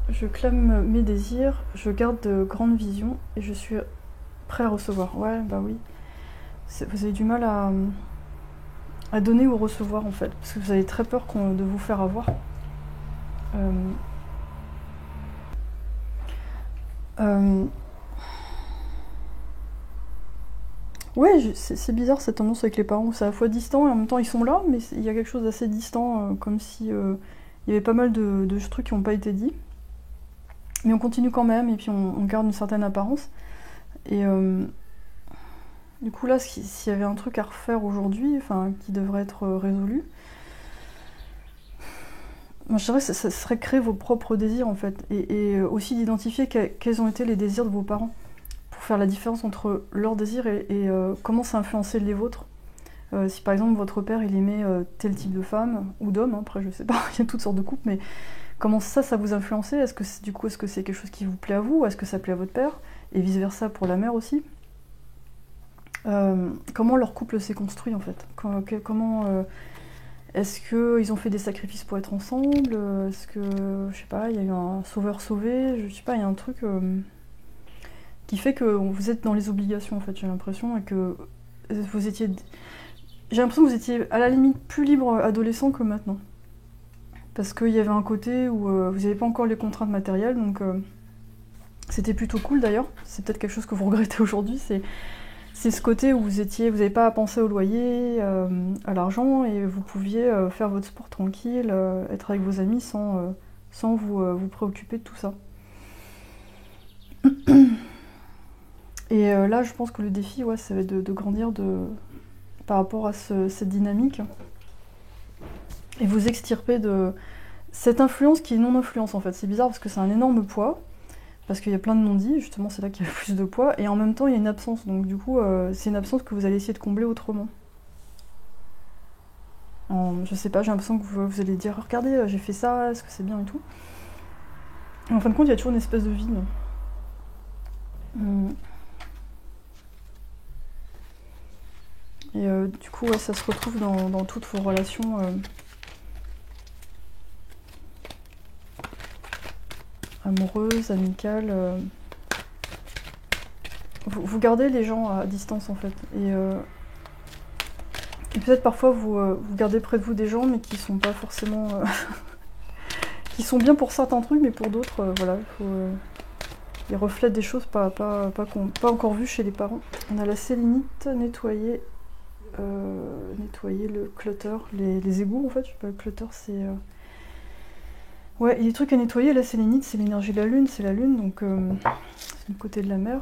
[SPEAKER 2] Je clame mes désirs, je garde de grandes visions et je suis prêt à recevoir. Ouais, bah oui. Vous avez du mal à donner ou recevoir en fait, parce que vous avez très peur de vous faire avoir. Ouais, c'est bizarre cette tendance avec les parents où c'est à la fois distant et en même temps ils sont là, mais il y a quelque chose d'assez distant, comme si il y avait pas mal de trucs qui n'ont pas été dits. Mais on continue quand même et puis on garde une certaine apparence. Et du coup là, s'il y avait un truc à refaire aujourd'hui, enfin qui devrait être résolu, moi je dirais que ça serait créer vos propres désirs en fait, et aussi d'identifier quels ont été les désirs de vos parents, pour faire la différence entre leurs désirs et comment ça a influencé les vôtres. Si par exemple votre père il aimait tel type de femme, ou d'homme, hein, après je sais pas, il y a toutes sortes de couples, mais comment ça vous influençait? Est-ce que c'est quelque chose qui vous plaît à vous, ou est-ce que ça plaît à votre père? Et vice versa pour la mère aussi. Comment leur couple s'est construit en fait? Comment est-ce qu'ils ont fait des sacrifices pour être ensemble? Est-ce que, je sais pas, il y a eu un sauveur-sauvé? Je sais pas, il y a un truc qui fait que vous êtes dans les obligations en fait, j'ai l'impression, et que vous étiez... J'ai l'impression que vous étiez à la limite plus libre adolescent que maintenant. Parce qu'il y avait un côté où vous n'avez pas encore les contraintes matérielles, donc c'était plutôt cool d'ailleurs. C'est peut-être quelque chose que vous regrettez aujourd'hui, c'est ce côté où vous n'avez pas à penser au loyer, à l'argent, et vous pouviez faire votre sport tranquille, être avec vos amis sans vous préoccuper de tout ça. Et là, je pense que le défi, ouais, ça va être de grandir par rapport à cette dynamique, et vous extirper de cette influence qui est non-influence en fait. C'est bizarre parce que c'est un énorme poids, parce qu'il y a plein de non-dits, justement c'est là qu'il y a le plus de poids, et en même temps il y a une absence, donc du coup c'est une absence que vous allez essayer de combler autrement. Je sais pas, j'ai l'impression que vous allez dire regardez, j'ai fait ça, est-ce que c'est bien et tout. Et en fin de compte il y a toujours une espèce de vide. Et du coup ouais, ça se retrouve dans toutes vos relations. Amoureuse, amicale. Vous gardez les gens à distance en fait. Et peut-être parfois vous gardez près de vous des gens mais qui sont pas forcément... qui sont bien pour certains trucs mais pour d'autres, voilà, ils reflètent des choses pas encore vues chez les parents. On a la sélénite, nettoyer le clutter, les égouts en fait, je sais pas, le clutter c'est... Ouais, et les trucs à nettoyer, la sélénite, c'est l'énergie de la lune, c'est la lune, donc c'est le côté de la mer.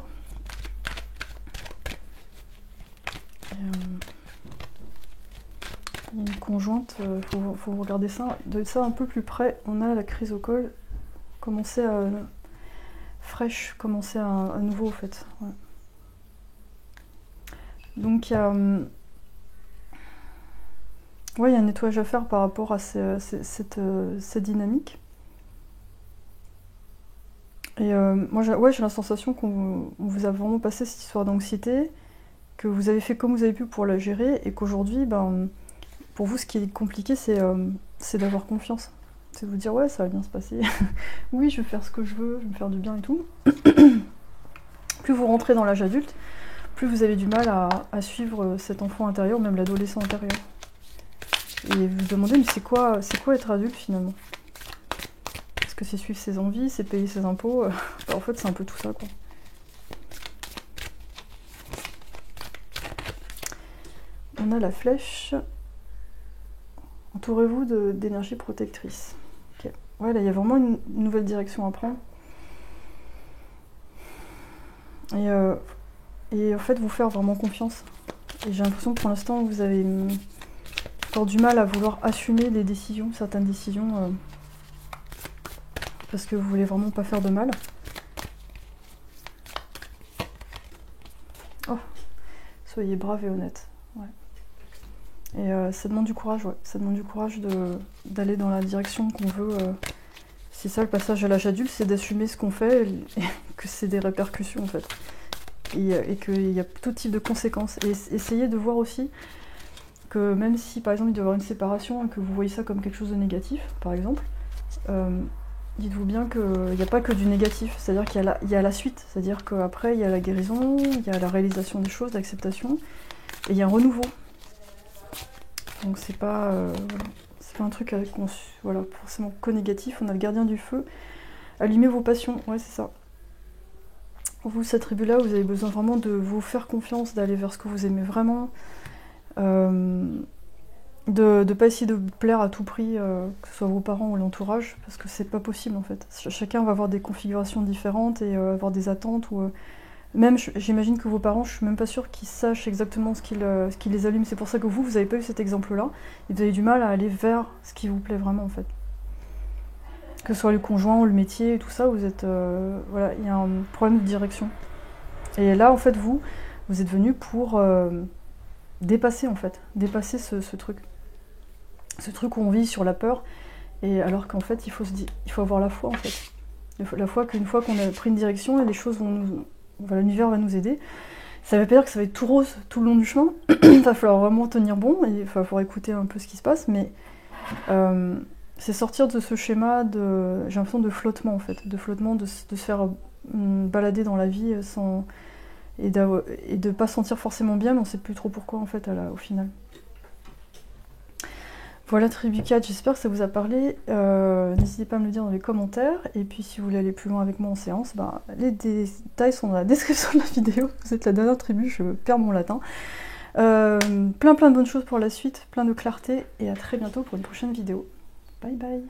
[SPEAKER 2] Il y a une conjointe, faut regarder ça, de ça un peu plus près. On a la chrysocole, commencer à... fraîche, commencer à nouveau en fait. Ouais. Donc il y a, ouais, il y a un nettoyage à faire par rapport à cette dynamique. Et moi j'ai la sensation qu'on vous a vraiment passé cette histoire d'anxiété, que vous avez fait comme vous avez pu pour la gérer, et qu'aujourd'hui, ben, pour vous ce qui est compliqué c'est d'avoir confiance. C'est de vous dire ouais ça va bien se passer, oui je vais faire ce que je veux, je vais me faire du bien et tout. Plus vous rentrez dans l'âge adulte, plus vous avez du mal à suivre cet enfant intérieur, même l'adolescent intérieur. Et vous vous demandez mais c'est quoi être adulte finalement? Est-ce que c'est suivre ses envies, c'est payer ses impôts? En fait c'est un peu tout ça quoi. On a la flèche. Entourez-vous d'énergie protectrice. Okay. Ouais, là, il y a vraiment une nouvelle direction à prendre. Et en fait, vous faire vraiment confiance. Et j'ai l'impression que pour l'instant, vous avez encore du mal à vouloir assumer des décisions, certaines décisions, parce que vous voulez vraiment pas faire de mal. Oh, soyez brave et honnête. Ouais. Et ça demande du courage, ouais. Ça demande du courage d'aller dans la direction qu'on veut. C'est ça le passage à l'âge adulte, c'est d'assumer ce qu'on fait et que c'est des répercussions en fait. Et qu'il y a tout type de conséquences. Et essayez de voir aussi que même si par exemple il doit y avoir une séparation et que vous voyez ça comme quelque chose de négatif, par exemple, dites-vous bien qu'il n'y a pas que du négatif, c'est-à-dire qu'il y a la suite, c'est-à-dire qu'après il y a la guérison, il y a la réalisation des choses, l'acceptation, et il y a un renouveau. Donc c'est pas un truc avec voilà, forcément que négatif. On a le gardien du feu. Allumez vos passions, ouais c'est ça. Vous, cette tribu-là, vous avez besoin vraiment de vous faire confiance, d'aller vers ce que vous aimez vraiment, de ne pas essayer de plaire à tout prix, que ce soit vos parents ou l'entourage, parce que c'est pas possible en fait. Chacun va avoir des configurations différentes et avoir des attentes. Même, j'imagine que vos parents, je suis même pas sûre qu'ils sachent exactement ce qui les allume. C'est pour ça que vous n'avez pas eu cet exemple-là. Et vous avez du mal à aller vers ce qui vous plaît vraiment en fait. Que ce soit le conjoint ou le métier et tout ça, vous êtes... voilà, il y a un problème de direction. Et là, en fait, vous êtes venu pour dépasser, en fait. Dépasser ce truc. Ce truc où on vit sur la peur. Et alors qu'en fait, il faut avoir la foi, en fait. La foi qu'une fois qu'on a pris une direction, et les choses vont voilà, l'univers va nous aider. Ça veut pas dire que ça va être tout rose tout le long du chemin. Il va falloir vraiment tenir bon. Il va falloir écouter un peu ce qui se passe. Mais... c'est sortir de ce schéma j'ai l'impression de flottement en fait, de flottement, de se faire balader dans la vie et de pas se sentir forcément bien, mais on sait plus trop pourquoi en fait au final. Voilà Tribu 4, j'espère que ça vous a parlé. N'hésitez pas à me le dire dans les commentaires. Et puis si vous voulez aller plus loin avec moi en séance, les détails sont dans la description de la vidéo. Vous êtes la dernière tribu, je perds mon latin. Plein de bonnes choses pour la suite, plein de clarté, et à très bientôt pour une prochaine vidéo. Bye bye.